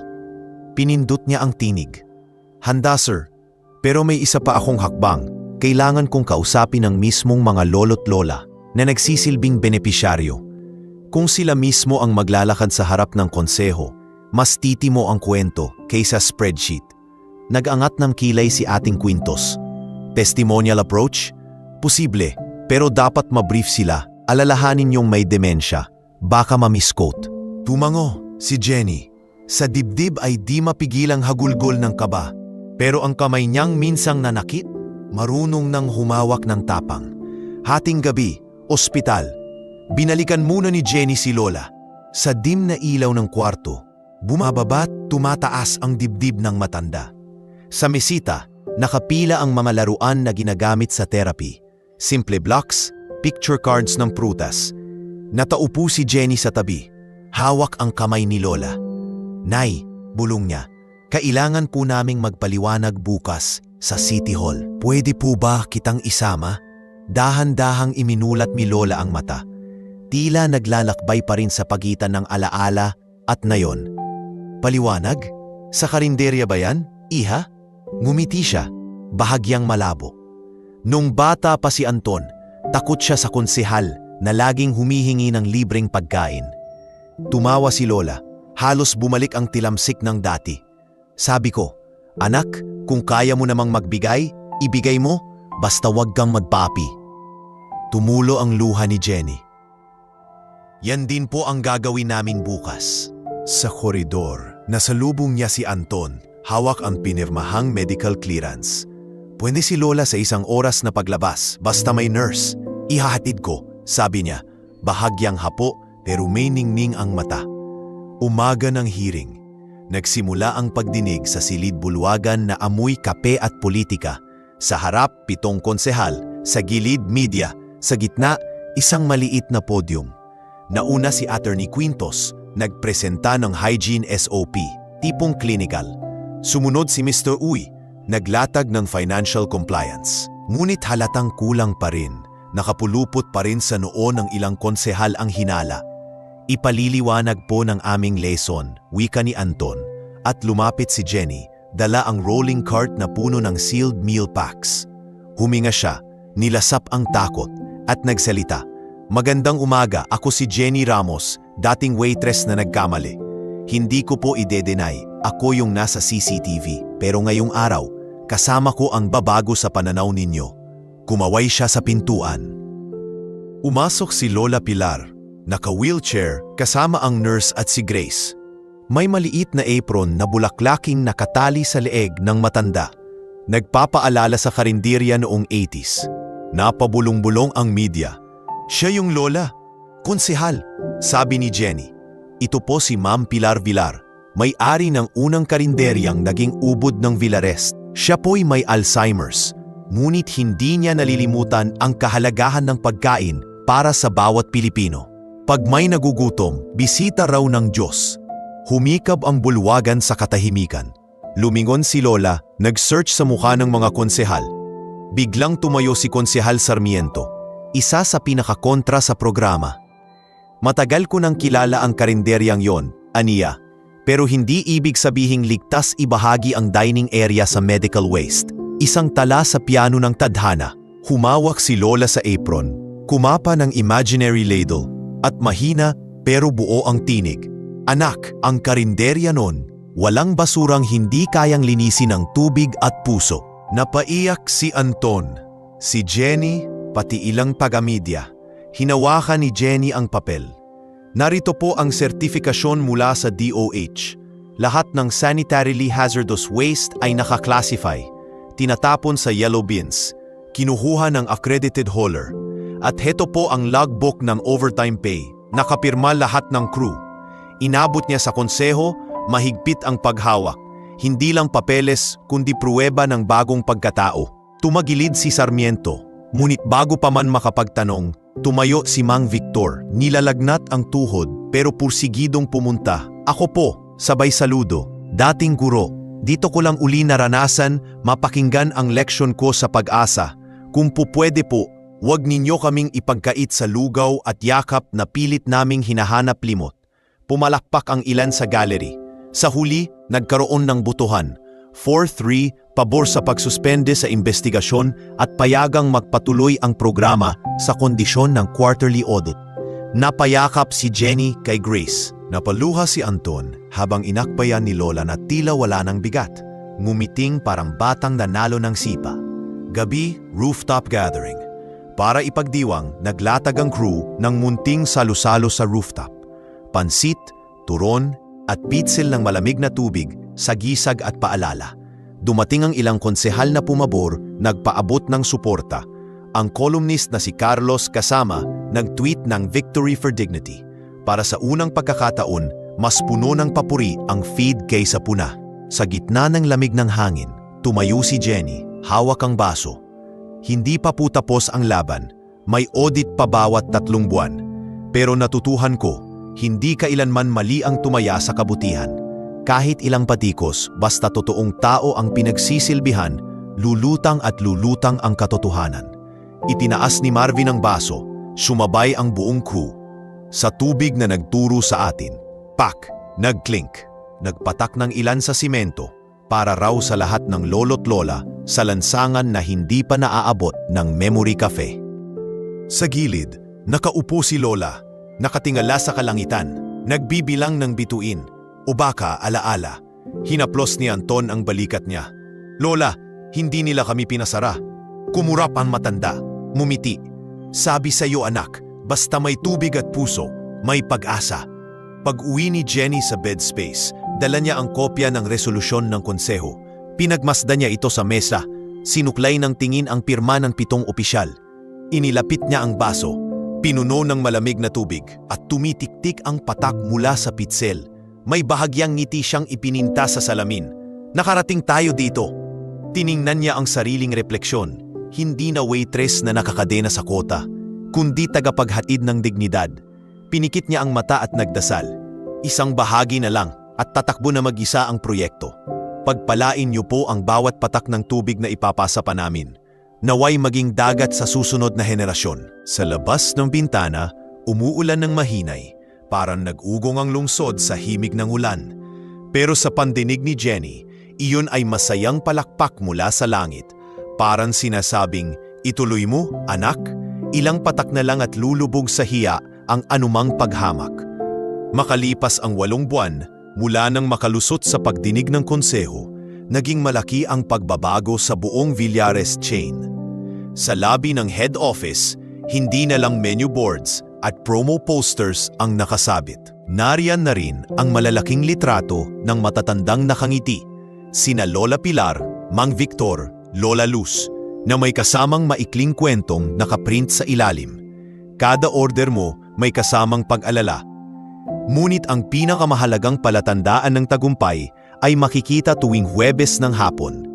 Pinindot niya ang tinig. Handa sir, pero may isa pa akong hakbang. Kailangan kong kausapin ang mismong mga lolo't lola na nagsisilbing benepisyaryo. Kung sila mismo ang maglalakad sa harap ng konseho, mas titimo ang kwento kaysa spreadsheet. Nag-angat ng kilay si ating Quintos. Testimonial approach? Posible, pero dapat mabrief sila. Alalahanin niyong may demensya. Baka ma-misquote. Tumango, si Jenny. Sa dibdib ay di mapigilang hagulgol ng kaba. Pero ang kamay niyang minsang nanakit, marunong nang humawak ng tapang. Hating gabi, ospital. Binalikan muna ni Jenny si Lola. Sa dim na ilaw ng kwarto, bumababat, tumataas ang dibdib ng matanda. Sa mesita, nakapila ang mga laruan na ginagamit sa therapy. Simple blocks, picture cards ng prutas. Nataupo si Jenny sa tabi. Hawak ang kamay ni Lola. Nay, bulong niya, kailangan po naming magpaliwanag bukas sa City Hall. Pwede po ba kitang isama? Dahan-dahang iminulat ni Lola ang mata. Tila naglalakbay pa rin sa pagitan ng alaala at nayon. Paliwanag? Sa karinderya ba yan, iha? Ngumiti siya, bahagyang malabo. Nung bata pa si Anton, takot siya sa konsehal na laging humihingi ng libreng pagkain. Tumawa si Lola, halos bumalik ang tilamsik ng dati. Sabi ko, anak, kung kaya mo namang magbigay, ibigay mo, basta wag kang magpapi. Tumulo ang luha ni Jenny. Yan din po ang gagawin namin bukas. Sa koridor, nasalubong niya si Anton, hawak ang pinirmahang medical clearance. Pwede si Lola sa isang oras na paglabas, basta may nurse. Ihahatid ko, sabi niya, bahagyang hapo pero may ningning ang mata. Umaga ng hearing. Nagsimula ang pagdinig sa silid-bulwagan na amoy kape at politika. Sa harap, 7 konsehal. Sa gilid, media. Sa gitna, isang maliit na podium. Nauna si Attorney Quintos, nagpresenta ng hygiene SOP, tipong clinical. Sumunod si Mr. Uy, naglatag ng financial compliance. Ngunit halatang kulang pa rin. Nakapulupot pa rin sa noo ng ilang konsehal ang hinala. Ipaliliwanag po ng aming lesson, wika ni Anton, at lumapit si Jenny, dala ang rolling cart na puno ng sealed meal packs. Huminga siya, nilasap ang takot, at nagsalita. Magandang umaga, ako si Jenny Ramos, dating waitress na nagkamali. Hindi ko po ide-deny, ako yung nasa CCTV, pero ngayong araw, kasama ko ang babago sa pananaw ninyo. Kumaway siya sa pintuan. Umasok si Lola Pilar, naka-wheelchair kasama ang nurse at si Grace. May maliit na apron na bulaklaking nakatali sa leeg ng matanda. Nagpapaalala sa karinderya noong 80s. Napabulong-bulong ang media. Siya yung Lola. Konsehal, sabi ni Jenny. Ito po si Ma'am Pilar Villar, may-ari ng unang karinderyang naging ubod ng Villarest. Siya po'y may Alzheimer's. Ngunit hindi niya nalilimutan ang kahalagahan ng pagkain para sa bawat Pilipino. Pag may nagugutom, bisita raw ng Diyos. Humikab ang bulwagan sa katahimikan. Lumingon si Lola, nag-search sa mukha ng mga konsehal. Biglang tumayo si Konsehal Sarmiento, isa sa pinakakontra sa programa. Matagal ko nang kilala ang karinderyang yon, aniya, pero hindi ibig sabihing ligtas ibahagi ang dining area sa medical waste. Isang tala sa piano ng tadhana, humawak si Lola sa apron, kumapa ng imaginary ladle, at mahina pero buo ang tinig. Anak, ang karinderya nun, walang basurang hindi kayang linisin ng tubig at puso. Napaiyak si Anton, si Jenny, pati ilang taga-media. Hinawakan ni Jenny ang papel. Narito po ang sertifikasyon mula sa DOH. Lahat ng sanitarily hazardous waste ay nakaklasify. Tinatapon sa yellow bins. Kinukuha ng accredited hauler. At heto po ang logbook ng overtime pay. Nakapirma lahat ng crew. Inabot niya sa konseho, mahigpit ang paghawak. Hindi lang papeles, kundi pruweba ng bagong pagkatao. Tumagilid si Sarmiento. Ngunit bago pa man makapagtanong, tumayo si Mang Victor. Nilalagnat ang tuhod, pero pursigidong pumunta. Ako po, sabay saludo. Dating guro, dito ko lang uli naranasan, mapakinggan ang leksyon ko sa pag-asa. Kung pupwede po, Huwag ninyo kaming ipagkait sa lugaw at yakap na pilit naming hinahanap limot. Pumalakpak ang ilan sa gallery. Sa huli, nagkaroon ng butuhan. 4-3, pabor sa pagsuspende sa investigasyon at payagang magpatuloy ang programa sa kondisyon ng quarterly audit. Napayakap si Jenny kay Grace. Napaluha si Anton habang inakbayan ni Lola na tila wala ng bigat. Ngumiting parang batang nanalo ng sipa. Gabi, rooftop gathering. Para ipagdiwang, naglatag ang crew ng munting salusalo sa rooftop. Pansit, turon, at pitsil ng malamig na tubig sa gisag at paalala. Dumating ang ilang konsehal na pumabor, nagpaabot ng suporta. Ang columnist na si Carlos Kasama nag-tweet ng Victory for Dignity. Para sa unang pagkakataon, mas puno ng papuri ang feed kaysa puna. Sa gitna ng lamig ng hangin, tumayo si Jenny, hawak ang baso. Hindi pa po tapos ang laban. May audit pa bawat 3 buwan. Pero natutuhan ko, hindi kailanman mali ang tumaya sa kabutihan. Kahit ilang patikos, basta totoong tao ang pinagsisilbihan, lulutang at lulutang ang katotohanan. Itinaas ni Marvin ang baso, sumabay ang buong crew. Sa tubig na nagturo sa atin, pak, nagklink, nagpatak ng ilan sa simento, para raw sa lahat ng lolo't lola sa lansangan na hindi pa naaabot ng Memory Cafe. Sa gilid, nakaupo si Lola, nakatingala sa kalangitan, nagbibilang ng bituin, o baka alaala. Hinaplos ni Anton ang balikat niya. Lola, hindi nila kami pinasara. Kumurap ang matanda, mumiti. Sabi sa iyo anak, basta may tubig at puso, may pag-asa. Pag-uwi ni Jenny sa bed space, dala niya ang kopya ng resolusyon ng konseho. Pinagmasdan niya ito sa mesa, sinuklay ng tingin ang pirma ng 7 opisyal. Inilapit niya ang baso, pinuno ng malamig na tubig at tumitiktik ang patak mula sa pitsel. May bahagyang ngiti siyang ipininta sa salamin. Nakarating tayo dito. Tiningnan niya ang sariling refleksyon, hindi na waitress na nakakadena sa kota, kundi tagapaghatid ng dignidad. Pinikit niya ang mata at nagdasal. Isang bahagi na lang at tatakbo na mag-isa ang proyekto. Pagpalain niyo po ang bawat patak ng tubig na ipapasa pa namin. Naway maging dagat sa susunod na henerasyon. Sa labas ng bintana, umuulan ng mahinay. Parang nag-ugong ang lungsod sa himig ng ulan. Pero sa pandinig ni Jenny, iyon ay masayang palakpak mula sa langit. Parang sinasabing, ituloy mo, anak, ilang patak na lang at lulubog sa hiya ang anumang paghamak. Makalipas ang 8 buwan, mula nang makalusot sa pagdinig ng konseho, naging malaki ang pagbabago sa buong Villares chain. Sa lobby ng head office, hindi na lang menu boards at promo posters ang nakasabit. Nariyan na rin ang malalaking litrato ng matatandang nakangiti, sina Lola Pilar, Mang Victor, Lola Luz, na may kasamang maikling kwentong nakaprint sa ilalim. Kada order mo may kasamang pag-alala. Ngunit ang pinakamahalagang palatandaan ng tagumpay ay makikita tuwing Huwebes ng hapon.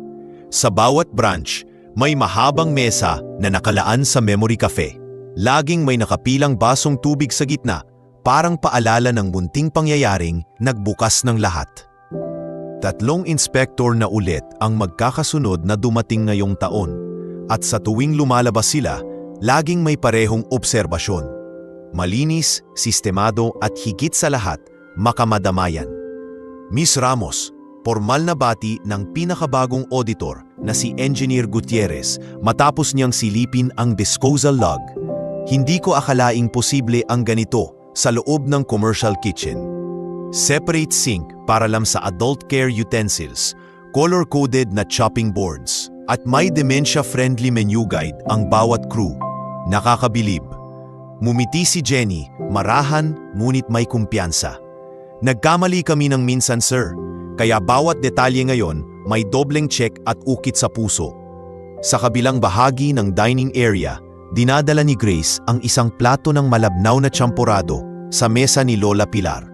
Sa bawat branch, may mahabang mesa na nakalaan sa Memory Cafe. Laging may nakapilang basong tubig sa gitna, parang paalala ng munting pangyayaring nagbukas ng lahat. 3 inspektor na ulit ang magkakasunod na dumating ngayong taon, at sa tuwing lumalabas sila, laging may parehong obserbasyon. Malinis, sistemado at higit sa lahat, makamadamayan. Miss Ramos, formal na bati ng pinakabagong auditor na si Engineer Gutierrez matapos niyang silipin ang disposal log. Hindi ko akalaing posible ang ganito sa loob ng commercial kitchen. Separate sink para lang sa adult care utensils, color-coded na chopping boards, at may dementia-friendly menu guide ang bawat crew. Nakakabilib. Mumiti si Jenny, marahan ngunit may kumpiyansa. Nagkamali kami ng minsan sir, kaya bawat detalye ngayon may dobleng check at ukit sa puso. Sa kabilang bahagi ng dining area, dinadala ni Grace ang isang plato ng malabnaw na champorado sa mesa ni Lola Pilar.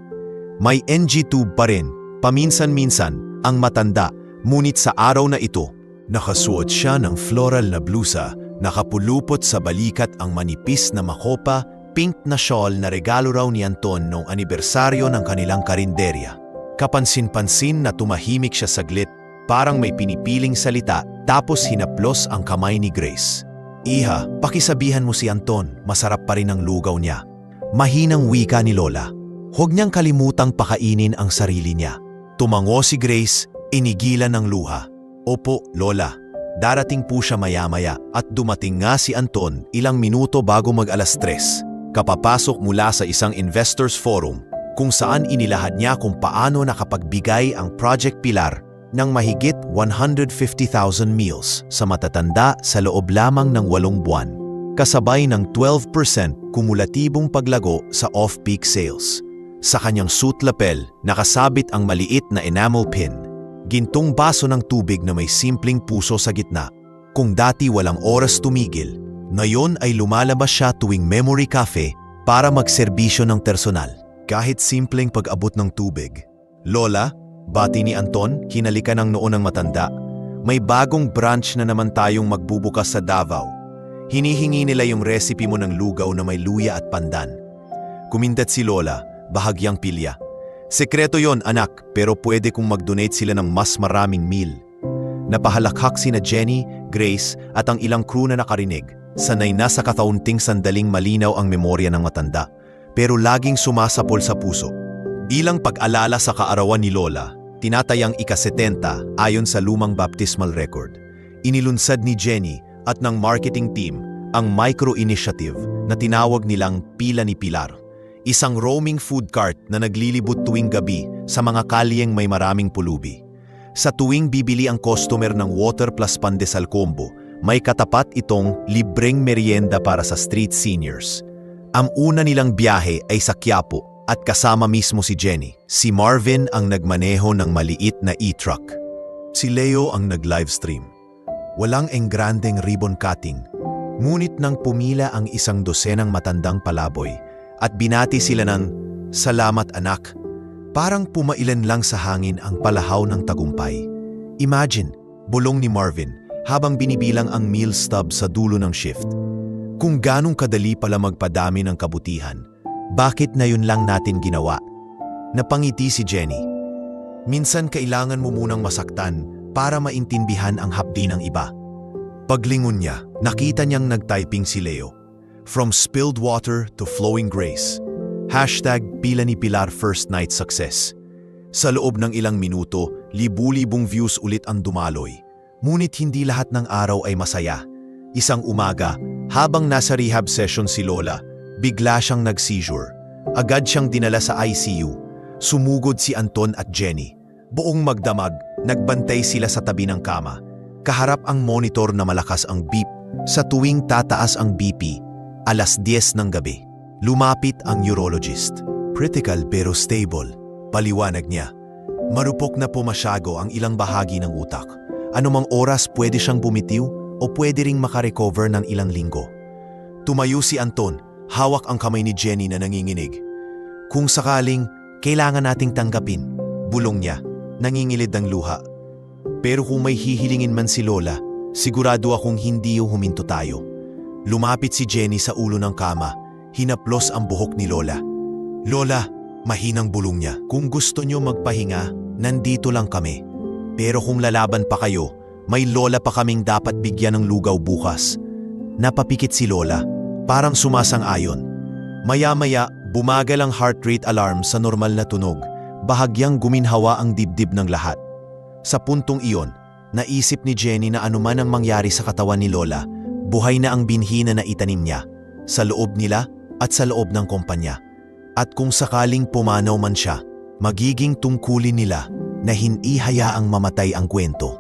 May NG tube pa rin, paminsan-minsan, ang matanda, ngunit sa araw na ito, nakasuot siya ng floral na blusa. Nakapulupot sa balikat ang manipis na makopa, pink na shawl na regalo raw ni Anton noong anibersaryo ng kanilang karinderya. Kapansin-pansin na tumahimik siya saglit, parang may pinipiling salita, tapos hinaplos ang kamay ni Grace. Iha, pakisabihan mo si Anton, masarap pa rin ang lugaw niya. Mahinang wika ni Lola. Huwag niyang kalimutang pakainin ang sarili niya. Tumango si Grace, inigilan ng luha. Opo, Lola. Darating po siya maya-maya at dumating nga si Anton ilang minuto bago mag-alas 3. Kapapasok mula sa isang investors forum kung saan inilahad niya kung paano nakapagbigay ang Project Pilar ng mahigit 150,000 meals sa matatanda sa loob lamang ng 8 buwan, kasabay ng 12% kumulatibong paglago sa off-peak sales. Sa kanyang suit lapel, nakasabit ang maliit na enamel pin, gintong baso ng tubig na may simpleng puso sa gitna. Kung dati walang oras tumigil, ngayon ay lumalabas siya tuwing memory cafe para magserbisyo ng personal. Kahit simpleng pag-abot ng tubig. Lola, bati ni Anton, hinalikan ng noon ng matanda. May bagong branch na naman tayong magbubukas sa Davao. Hinihingi nila yung recipe mo ng lugaw na may luya at pandan. Kumindat si Lola, bahagyang pilya. Sekreto yon, anak, pero pwede kong mag-donate sila ng mas maraming meal. Napahalakhak sina Jenny, Grace at ang ilang crew na nakarinig. Sanay na sa kakaunting sandaling malinaw ang memorya ng matanda, pero laging sumasapol sa puso. Bilang pag-alala sa kaarawan ni Lola, tinatayang ika-70 ayon sa lumang baptismal record. Inilunsad ni Jenny at ng marketing team ang micro-initiative na tinawag nilang Pila ni Pilar. Isang roaming food cart na naglilibot tuwing gabi sa mga kalyeng may maraming pulubi. Sa tuwing bibili ang customer ng water plus pandesal combo, may katapat itong libreng merienda para sa street seniors. Ang una nilang biyahe ay sa Quiapo at kasama mismo si Jenny. Si Marvin ang nagmaneho ng maliit na e-truck. Si Leo ang nag-livestream. Walang engrandeng ribbon cutting, ngunit nang pumila ang 100 matandang palaboy at binati sila ng "Salamat anak", parang pumailan lang sa hangin ang palahaw ng tagumpay. Imagine, bulong ni Marvin habang binibilang ang meal stub sa dulo ng shift. Kung ganong kadali pala magpadami ng kabutihan, bakit na yun lang natin ginawa? Napangiti si Jenny. Minsan kailangan mo munang masaktan para maintindihan ang hapdi ng iba. Paglingon niya, nakita niyang nagtyping si Leo. From spilled water to flowing grace. #Pila ni Pilar first night success. Sa loob ng ilang minuto, libu-libong views ulit ang dumaloy. Ngunit hindi lahat ng araw ay masaya. Isang umaga, habang nasa rehab session si Lola, bigla siyang nag-seizure. Agad siyang dinala sa ICU. Sumugod si Anton at Jenny. Buong magdamag, nagbantay sila sa tabi ng kama. Kaharap ang monitor na malakas ang beep. Sa tuwing tataas ang BP, 10:00 ng gabi. Lumapit ang urologist. Critical pero stable, paliwanag niya. Marupok na pumasyago ang ilang bahagi ng utak. Anumang oras pwede siyang bumitiw o pwede ring makarecover ng ilang linggo. Tumayo si Anton, hawak ang kamay ni Jenny na nanginginig. Kung sakaling, kailangan nating tanggapin, bulong niya, nangingilid ng luha. Pero kung may hihilingin man si Lola, sigurado akong hindi huminto tayo. Lumapit si Jenny sa ulo ng kama, hinaplos ang buhok ni Lola. Lola, mahinang bulong niya, kung gusto niyo magpahinga, nandito lang kami. Pero kung lalaban pa kayo, may lola pa kaming dapat bigyan ng lugaw bukas. Napapikit si Lola, parang sumasang-ayon. Maya-maya, bumagal ang heart rate alarm sa normal na tunog, bahagyang guminhawa ang dibdib ng lahat. Sa puntong iyon, naisip ni Jenny na anuman ang mangyari sa katawan ni Lola, buhay na ang binhi na naitanim niya, sa loob nila at sa loob ng kumpanya. At kung sakaling pumanaw man siya, magiging tungkulin nila na hindi hayaang mamatay ang kwento.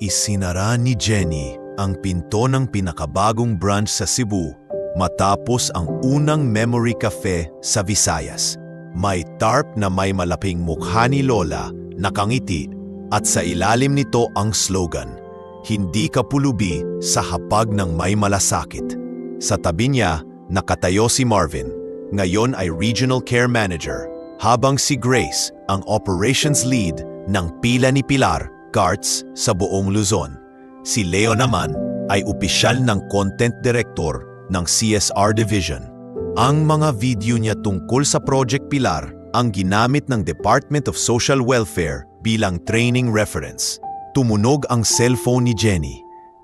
Isinara ni Jenny ang pinto ng pinakabagong branch sa Cebu matapos ang unang memory cafe sa Visayas. May tarp na may malaping mukha ni Lola, nakangiti, at sa ilalim nito ang slogan, "Hindi ka pulubi sa hapag ng may malasakit." Sa tabi niya, nakatayo si Marvin, ngayon ay Regional Care Manager, habang si Grace ang Operations Lead ng Pila ni Pilar Carts sa buong Luzon. Si Leo naman ay opisyal ng Content Director ng CSR Division. Ang mga video niya tungkol sa Project Pilar ang ginamit ng Department of Social Welfare bilang training reference. Tumunog ang cellphone ni Jenny.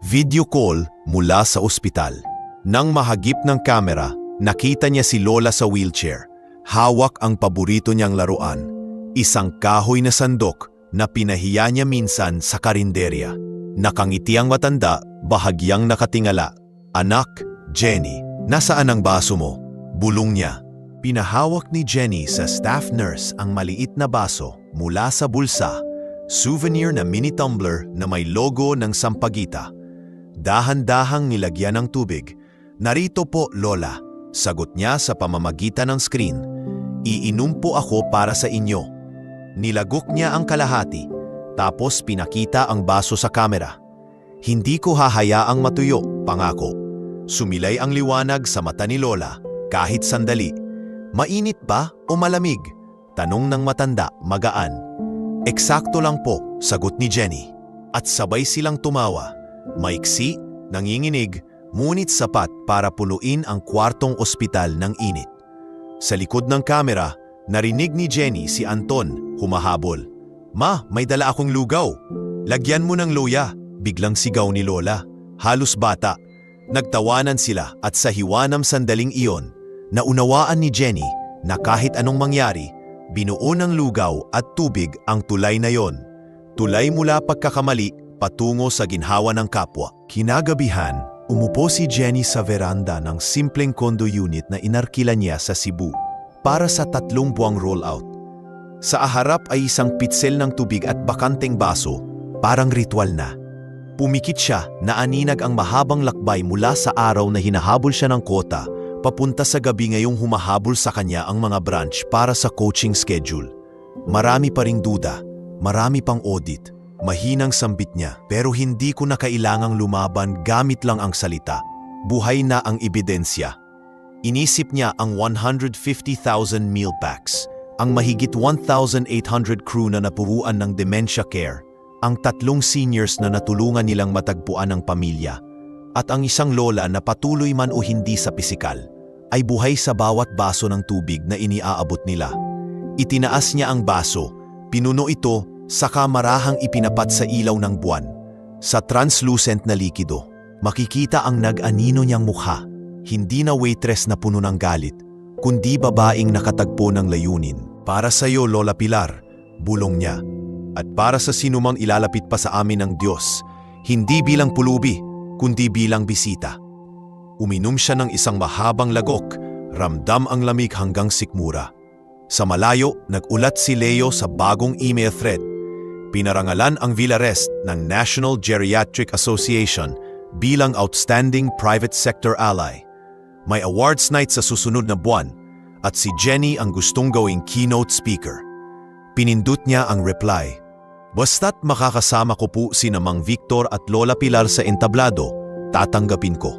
Video call mula sa ospital. Nang mahagip ng kamera, nakita niya si Lola sa wheelchair. Hawak ang paborito niyang laruan, isang kahoy na sandok na pinahiya niya minsan sa karinderya. Nakangiti ang matanda, bahagyang nakatingala. "Anak, Jenny, nasaan ang baso mo?" Bulong niya. Pinahawak ni Jenny sa staff nurse ang maliit na baso mula sa bulsa, souvenir na mini tumbler na may logo ng Sampaguita. Dahan-dahang nilagyan ng tubig. "Narito po, Lola," sagot niya sa pamamagitan ng screen. "Iinom po ako para sa inyo." Nilagok niya ang kalahati, tapos pinakita ang baso sa kamera. "Hindi ko hahayaang matuyo, pangako." Sumilay ang liwanag sa mata ni Lola, kahit sandali. "Mainit ba o malamig?" tanong ng matanda, magaan. "Eksakto lang po," sagot ni Jenny. At sabay silang tumawa. Maiksi, nanginginig, ngunit sapat para punuin ang kwartong ospital ng init. Sa likod ng kamera, narinig ni Jenny si Anton humahabol. "Ma, may dala akong lugaw." "Lagyan mo ng luya," biglang sigaw ni Lola. Halos bata. Nagtawanan sila at sa hiwanam sandaling iyon, naunawaan ni Jenny na kahit anong mangyari, binuo ng lugaw at tubig ang tulay na yon. Tulay mula pagkakamali patungo sa ginhawa ng kapwa. Kinagabihan, umupo si Jenny sa veranda ng simpleng condo unit na inarkila niya sa Cebu para sa 3 buwang rollout. Sa harap ay isang pitsel ng tubig at bakanteng baso, parang ritual na. Pumikit siya na aninag ang mahabang lakbay mula sa araw na hinahabol siya ng kota, papunta sa gabi ngayong humahabol sa kanya ang mga branch para sa coaching schedule. Marami pa ring duda, marami pang audit. Mahinang sambit niya, "Pero hindi ko na kailangang lumaban gamit lang ang salita. Buhay na ang ebidensya." Inisip niya ang 150,000 meal packs, ang mahigit 1,800 crew na napuruan ng dementia care, ang 3 seniors na natulungan nilang matagpuan ang pamilya, at ang isang lola na patuloy man o hindi sa pisikal, ay buhay sa bawat baso ng tubig na iniaabot nila. Itinaas niya ang baso, pinuno ito, saka marahang ipinapat sa ilaw ng buwan. Sa translucent na likido, makikita ang nag-anino niyang mukha, hindi na waitress na puno ng galit, kundi babaeng nakatagpo ng layunin. "Para sa iyo, Lola Pilar," bulong niya. "At para sa sinumang ilalapit pa sa amin ng Diyos, hindi bilang pulubi, kundi bilang bisita." Uminom siya ng isang mahabang lagok, ramdam ang lamig hanggang sikmura. Sa malayo, nag-ulat si Leo sa bagong email thread. Pinarangalan ang Villarest ng National Geriatric Association bilang Outstanding Private Sector Ally. May awards night sa susunod na buwan at si Jenny ang gustong gawing keynote speaker. Pinindot niya ang reply. "Basta't makakasama ko po sina Mang Victor at Lola Pilar sa entablado, tatanggapin ko."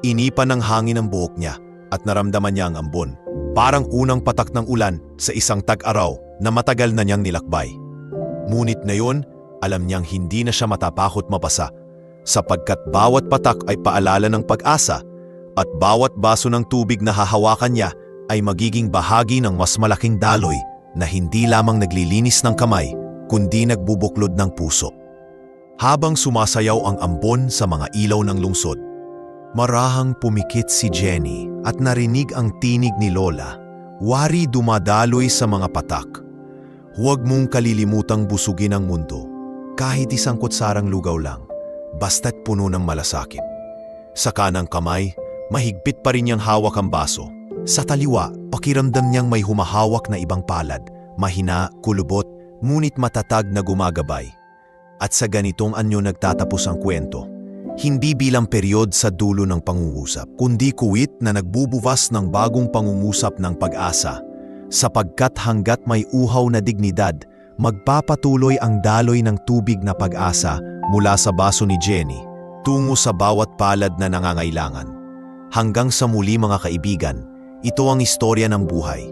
Inipan ng hangin ang buhok niya at naramdaman niya ang ambon. Parang unang patak ng ulan sa isang tag-araw na matagal na niyang nilakbay. Ngunit ngayon, alam niyang hindi na siya matapakot mapasa, sapagkat bawat patak ay paalala ng pag-asa at bawat baso ng tubig na hahawakan niya ay magiging bahagi ng mas malaking daloy na hindi lamang naglilinis ng kamay, kundi nagbubuklod ng puso. Habang sumasayaw ang ambon sa mga ilaw ng lungsod, marahang pumikit si Jenny at narinig ang tinig ni Lola. Wari dumadaloy sa mga patak. "Huwag mong kalilimutang busugin ang mundo, kahit isang kutsarang lugaw lang, basta't puno ng malasakit." Sa kanang kamay, mahigpit pa rin niyang hawak ang baso. Sa taliwa, pakiramdam niyang may humahawak na ibang palad, mahina, kulubot, ngunit matatag na gumagabay. At sa ganitong anyo nagtatapos ang kwento. Hindi bilang peryod sa dulo ng pangungusap, kundi kuwit na nagbubuwas ng bagong pangungusap ng pag-asa. Sapagkat hanggat may uhaw na dignidad, magpapatuloy ang daloy ng tubig na pag-asa mula sa baso ni Jenny, tungo sa bawat palad na nangangailangan. Hanggang sa muli mga kaibigan, ito ang istorya ng buhay.